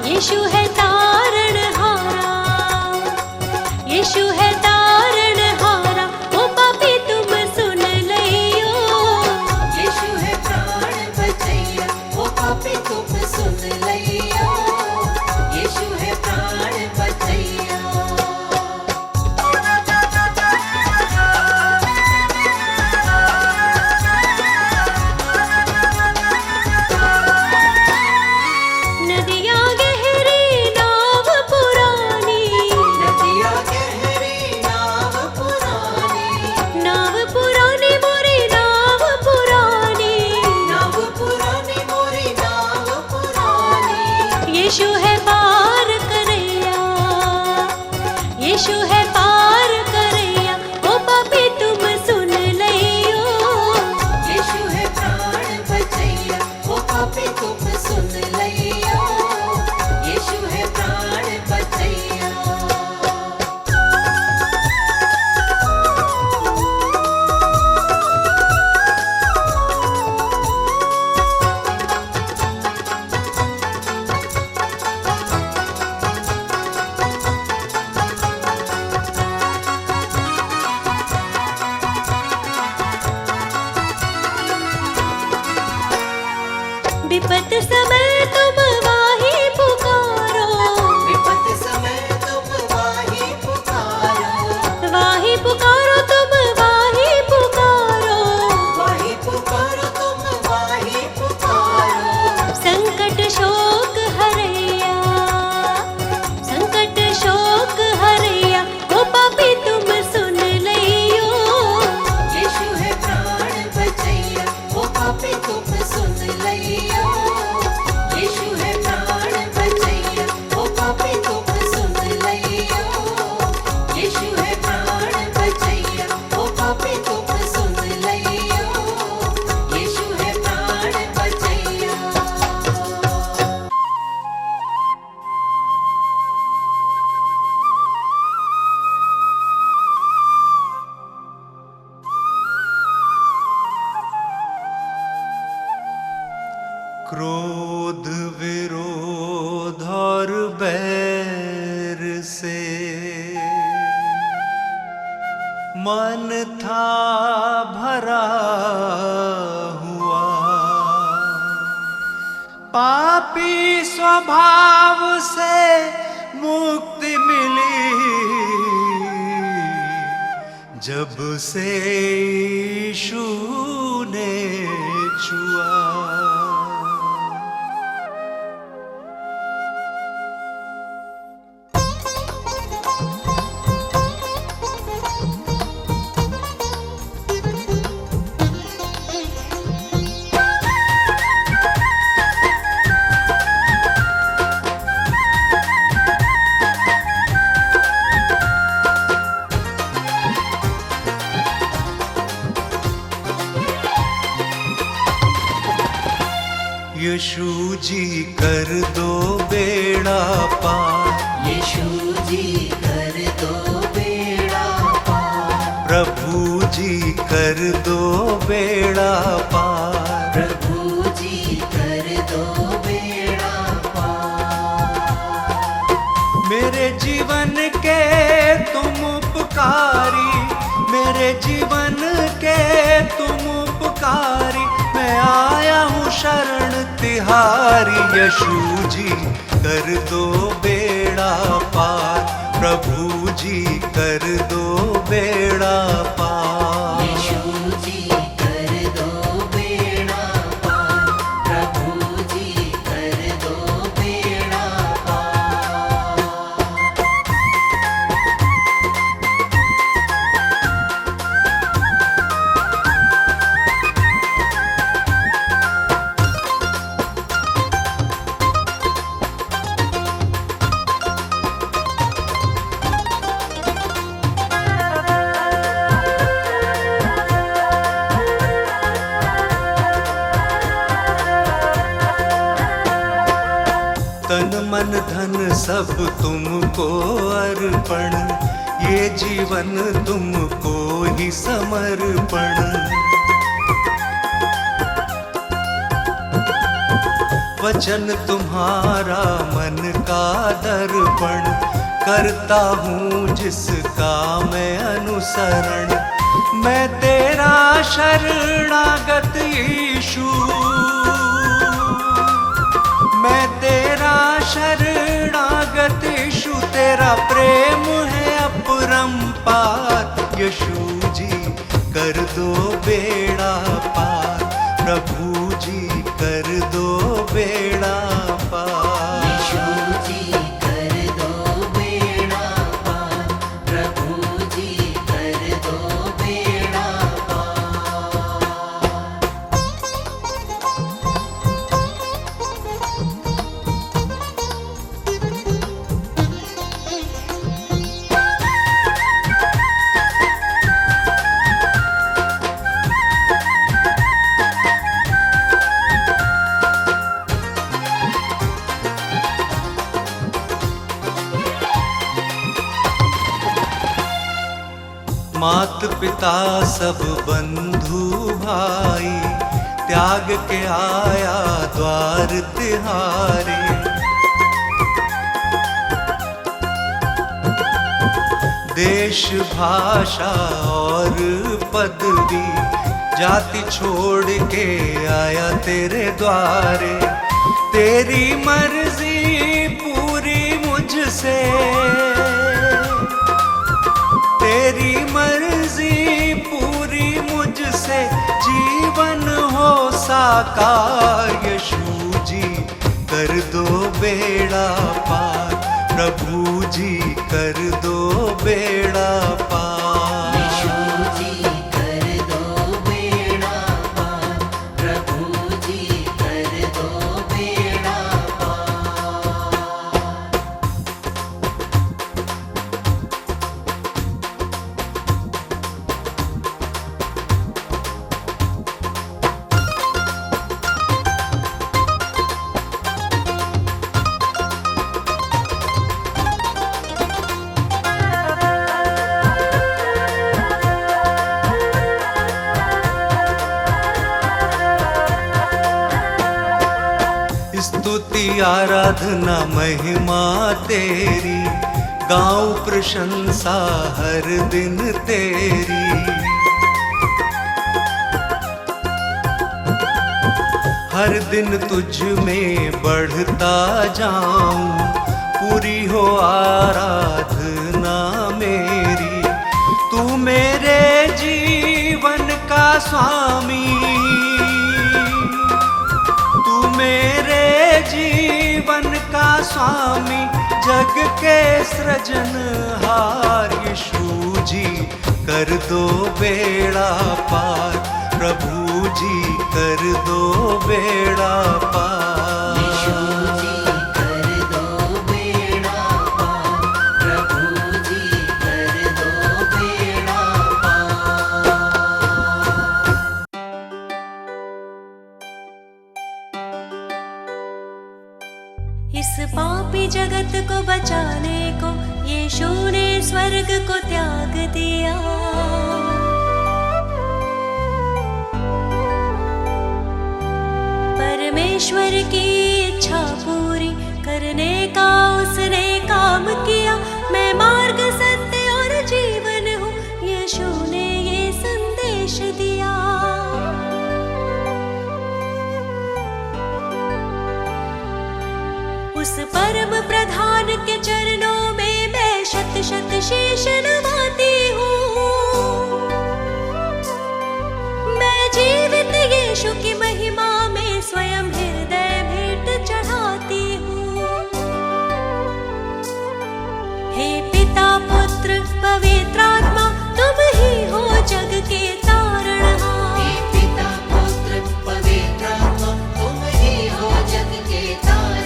यीशु है तारणहारा, यीशु है तारणहारा। ओ पापी तुम सुन लियो, यीशु है प्राण बचैया, ओ पापी तुम सुन लियो, यीशु है प्राण बचैया। नदियाँ गहरी नाव पुरानी, नदिया गहरी नाव पुरानी, नाव पुरानी मोरी नाव पुरानी, नाव पुरानी मोरी नाव पुरानी, यीशु है पार करैया, यीशु है पार करैया। ओ पापी तुम सुन लियो, यीशु है प्राण बचैया, ओ पापी तुम सुन लियो, यीशु है प्राण बचैया। विपत समय तुम वाही पुकारो, विपत समय तुम वाही पुकारो, वाही पुकारो तुम वाही पुकारो, वाही पुकारो तुम वाही पुकारो, संकट शोक हरैया, संकट शोक हरैया। ओ पापी तुम सुन लियो, यीशु है प्राण बचैया, ओ पापी तुम सुन लियो, यीशु है प्राण बचैया, ओ पापी तुम सुन लियो, यीशु है प्राण बचैया, ओ पापी तुम सुन लियो, यीशु है प्राण बचैया। क्रोध विरोध और बैर से मन था भरा हुआ, पापी स्वभाव से मुक्ति मिली जब से यीशु ने छुआ। यीशु जी कर दो बेड़ा पार, यीशु जी कर दो बेड़ा पार, प्रभु जी कर दो बेड़ा पार, प्रभु जी कर दो बेड़ा पार। मेरे जीवन के तुम उपकारी, मेरे जीवन के तुम उपकारी, मैं आया हूँ शरण तिहारी। यीशु जी कर दो बेड़ा पार, प्रभु जी कर दो बेड़ा पार। यीशु जी कर दो बेड़ा पार, प्रभु जी कर दो बेड़ा पार। मन धन सब तुमको अर्पण, ये जीवन तुमको ही समर्पण। वचन तुम्हारा मन का दर्पण, करता हूँ जिसका मैं अनुसरण। मैं तेरा शरणागत यीशु, मैं तेरा शरणागत यीशु, तेरा प्रेम है अपरंपार। यीशु जी कर दो बेड़ा पार, प्रभु जी कर दो बेड़ा पार। यीशु जी कर दो बेड़ा पार, प्रभु जी कर दो बेड़ा पार। मात पिता सब बंधु भाई, त्याग के आया द्वार तिहारे। देश भाषा और पदवी, जाति छोड़ के आया तेरे द्वारे। तेरी मर्जी पूरी मुझसे, तेरी मर्जी पूरी मुझसे, जीवन हो साकार। यीशु जी कर दो बेड़ा पार, प्रभु जी कर दो बेड़ा पार। यीशु जी कर दो बेड़ा पार, प्रभु जी कर दो बेड़ा पार। स्तुति आराधना महिमा तेरी, गाऊं प्रशंसा हर दिन तेरी। हर दिन तुझ में बढ़ता जाऊं, पूरी हो आराधना मेरी। तू मेरे जीवन का स्वामी, तू मेरे जीवन का स्वामी, जग के सृजनहार। यीशु जी कर दो बेड़ा पार, प्रभु जी कर दो बेड़ा पार। यीशु जी कर दो बेड़ा पार, प्रभु जी कर दो बेड़ा पार। इस पापी जगत को बचाने को यीशु ने स्वर्ग को त्याग दिया। परमेश्वर की इच्छा पूरी करने का उसने काम किया। मैं मार्ग, सत्य और जीवन हूँ, यीशु ने ये संदेश दिया। उस परम प्रधान के चरणों में मैं शत शत शीश नवाती हूँ। मैं जीवित यीशु की महिमा में स्वयं हृदय भेंट चढ़ाती हूँ। हे पिता, पुत्र, पवित्र आत्मा, तुम ही हो जग के तारणहार। हे पिता, पुत्र, पवित्र आत्मा, तुम ही हो जग के तारणहार।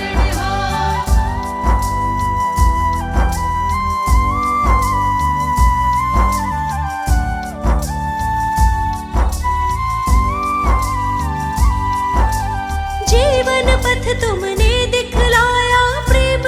जीवन पथ तुमने दिखलाया, प्रेम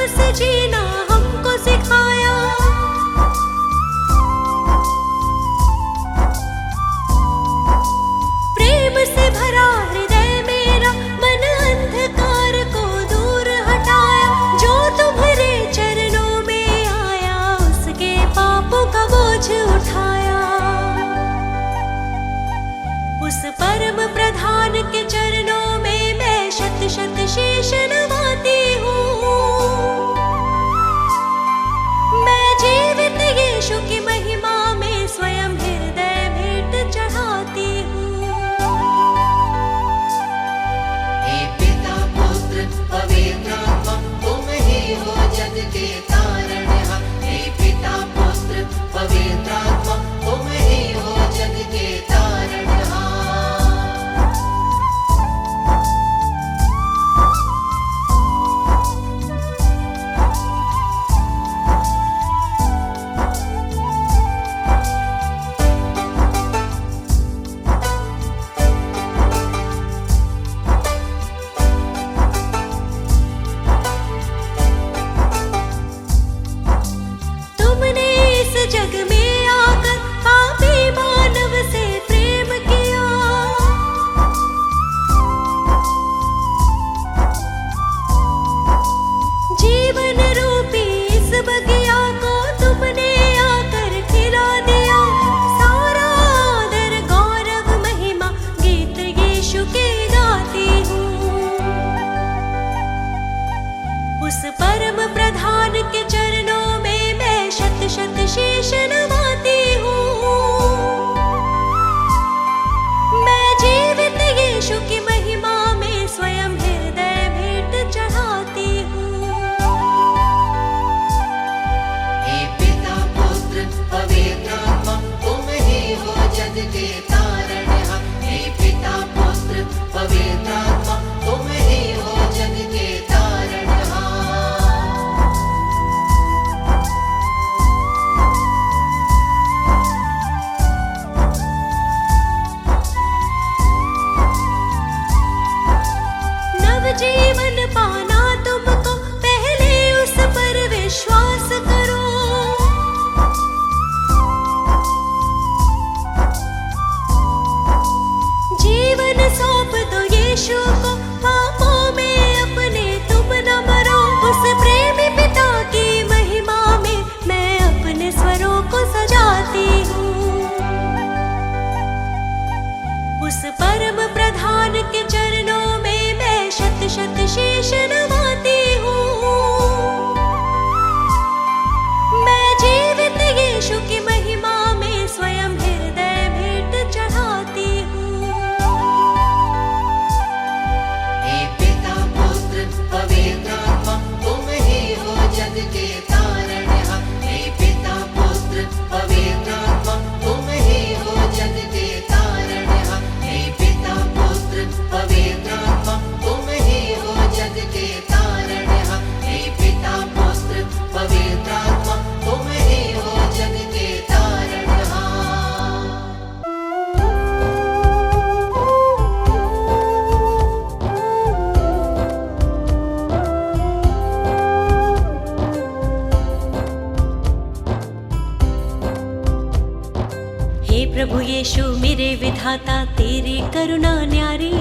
विधाता तेरी करुणा न्यारी,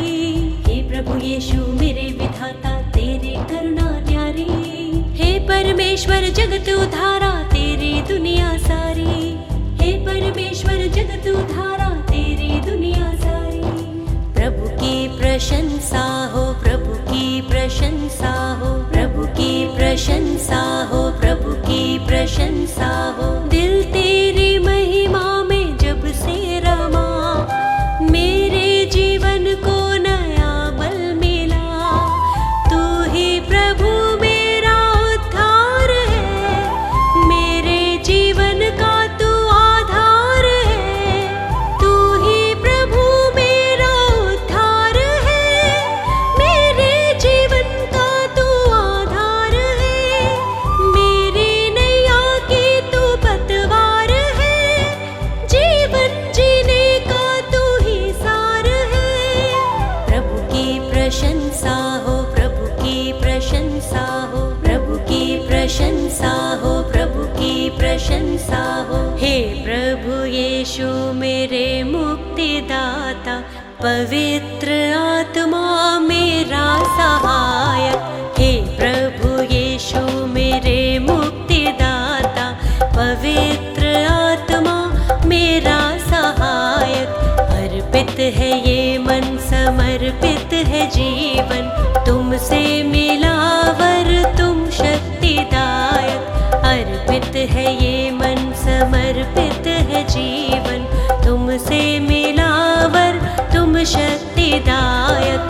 हे प्रभु यीशु मेरे विधाता तेरी करुणा न्यारी, हे परमेश्वर जगत उद्धारा तेरी दुनिया सारी, हे परमेश्वर जगत उद्धारा तेरी दुनिया सारी। प्रभु की प्रशंसा हो, प्रभु की प्रशंसा हो, प्रभु की प्रशंसा हो, प्रभु की प्रशंसा हो। दिल तेरी महिमा में जब से रमा, मेरे जीवन को नया बल मिला। तू ही प्रभु मेरा उद्धार है, मेरे जीवन का तू आधार है। तू ही प्रभु मेरा उद्धार है, मेरे जीवन का तू आधार है। मेरी नैया की तू पतवार है, जीवन जीने का तू ही सार है। प्रभु की प्रशंसा हो, प्रभु की प्रशंसा हो, प्रभु की प्रशंसा हो, प्रभु की प्रशंसा हो। हे प्रभु यीशु मेरे मुक्तिदाता, पवित्र आत्मा मेरा सहायक। हे प्रभु यीशु मेरे मुक्तिदाता, पवित्र आत्मा मेरा सहायक। अर्पित है ये मन, समर्पित है जीवन, तुमसे मिला वर तुम शक्तिदायक। अर्पित है ये मन, समर्पित है जीवन, तुमसे मिला वर तुम शक्तिदायक।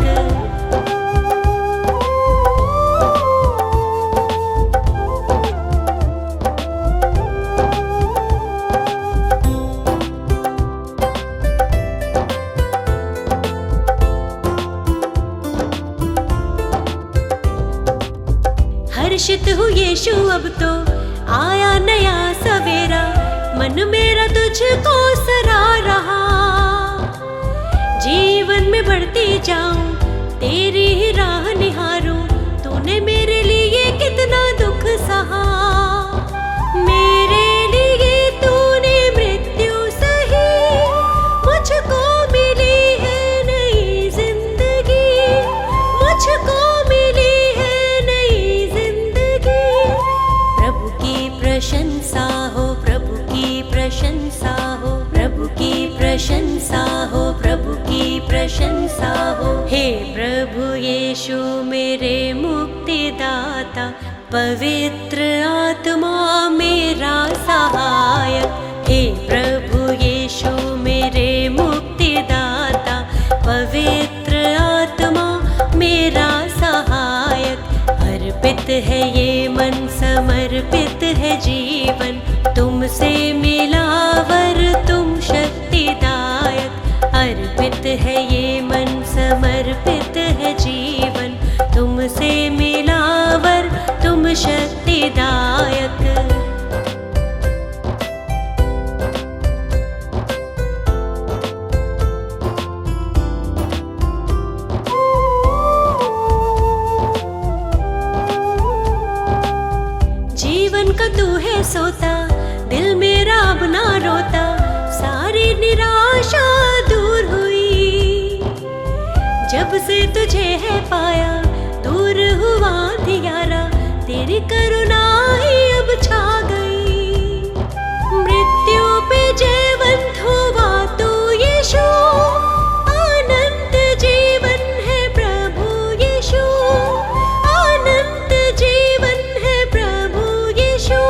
हर्षित हूँ यीशु अब तो आया नया सवेरा, मन मेरा तुझको सरा रहा। जीवन में बढ़ती जाऊं, तेरी ही राह निहारूं, तूने मेरे लिए कितना दुख सहा। मेरे लिए तूने मृत्यु सही, मुझको मिली है नई जिंदगी, मुझको मिली है नई जिंदगी। प्रभु की प्रशंसा हो, प्रभु की प्रशंसा हो, प्रभु की प्रशंसा हो, प्रभु की प्रशंसा हो। हे प्रभु यीशु मेरे मुक्तिदाता, पवित्र आत्मा मेरा सहायक। हे प्रभु यीशु मेरे मुक्तिदाता, पवित्र आत्मा मेरा सहायक। अर्पित है ये मन, समर्पित है जीवन, तुमसे मिला वर तुम शक्तिदायक। अर्पित है ये मन, समर्पित है जीवन, तुमसे मिला वर तुम शक्तिदायक। जीवन का तू है सोता, दिल मेरा अब ना रोता, सारी निराशा दूर हुई। जब से तुझे है पाया, दूर हुआ अंधियारा, तेरी करुणा ही अब छा गई। मृत्यु पे जयवंत हुआ तू यीशु, अनंत जीवन है प्रभु यीशु, अनंत जीवन है प्रभु यीशु।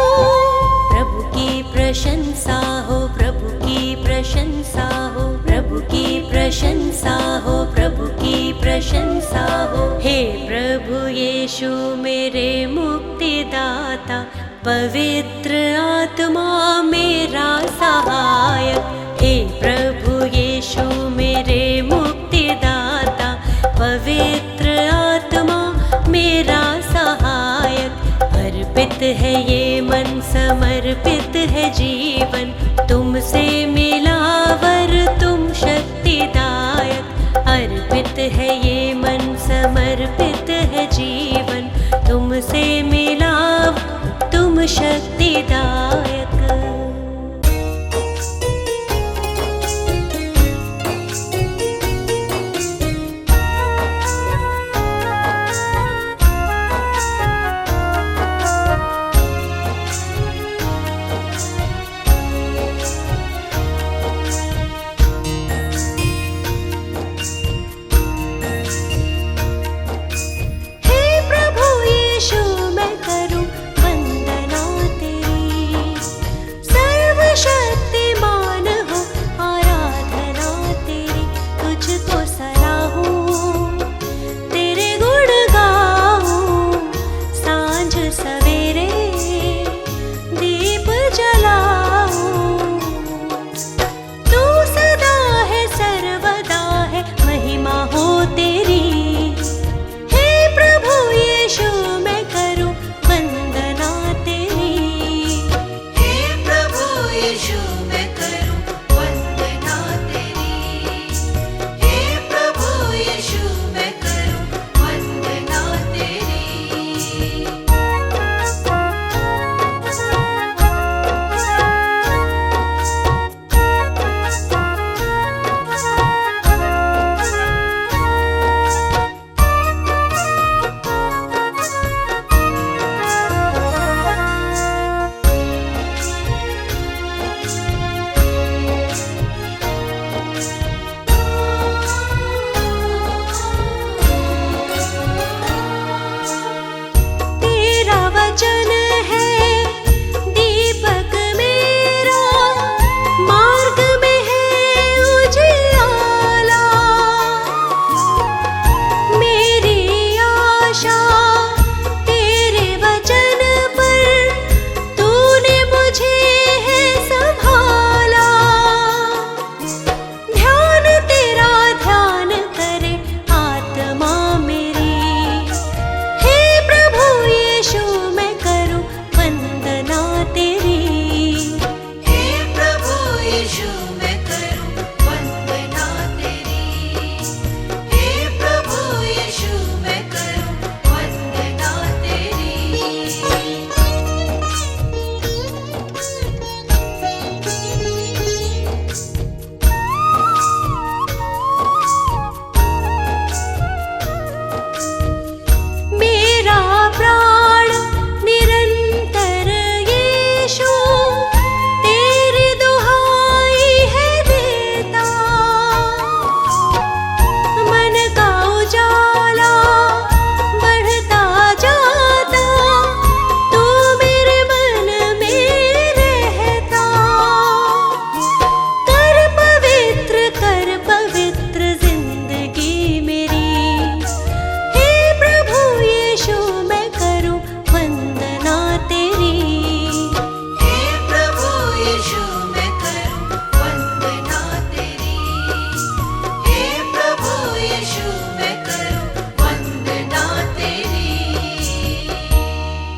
प्रभु की प्रशंसा हो, प्रभु की प्रशंसा हो, प्रभु की प्रशंसा हो, प्रभु की प्रशंसा हो। हे प्रभु यीशु मेरे मुक्तिदाता, पवित्र आत्मा मेरा सहायक। हे प्रभु यीशु मेरे मुक्तिदाता, पवित्र आत्मा मेरा सहायक। अर्पित है ये मन, समर्पित है जीवन, तुमसे मिला वर तुम शक्तिदायक। अर्पित है ये मन, समर्पित है जीवन, तुमसे मिला तुम शक्तिदायक।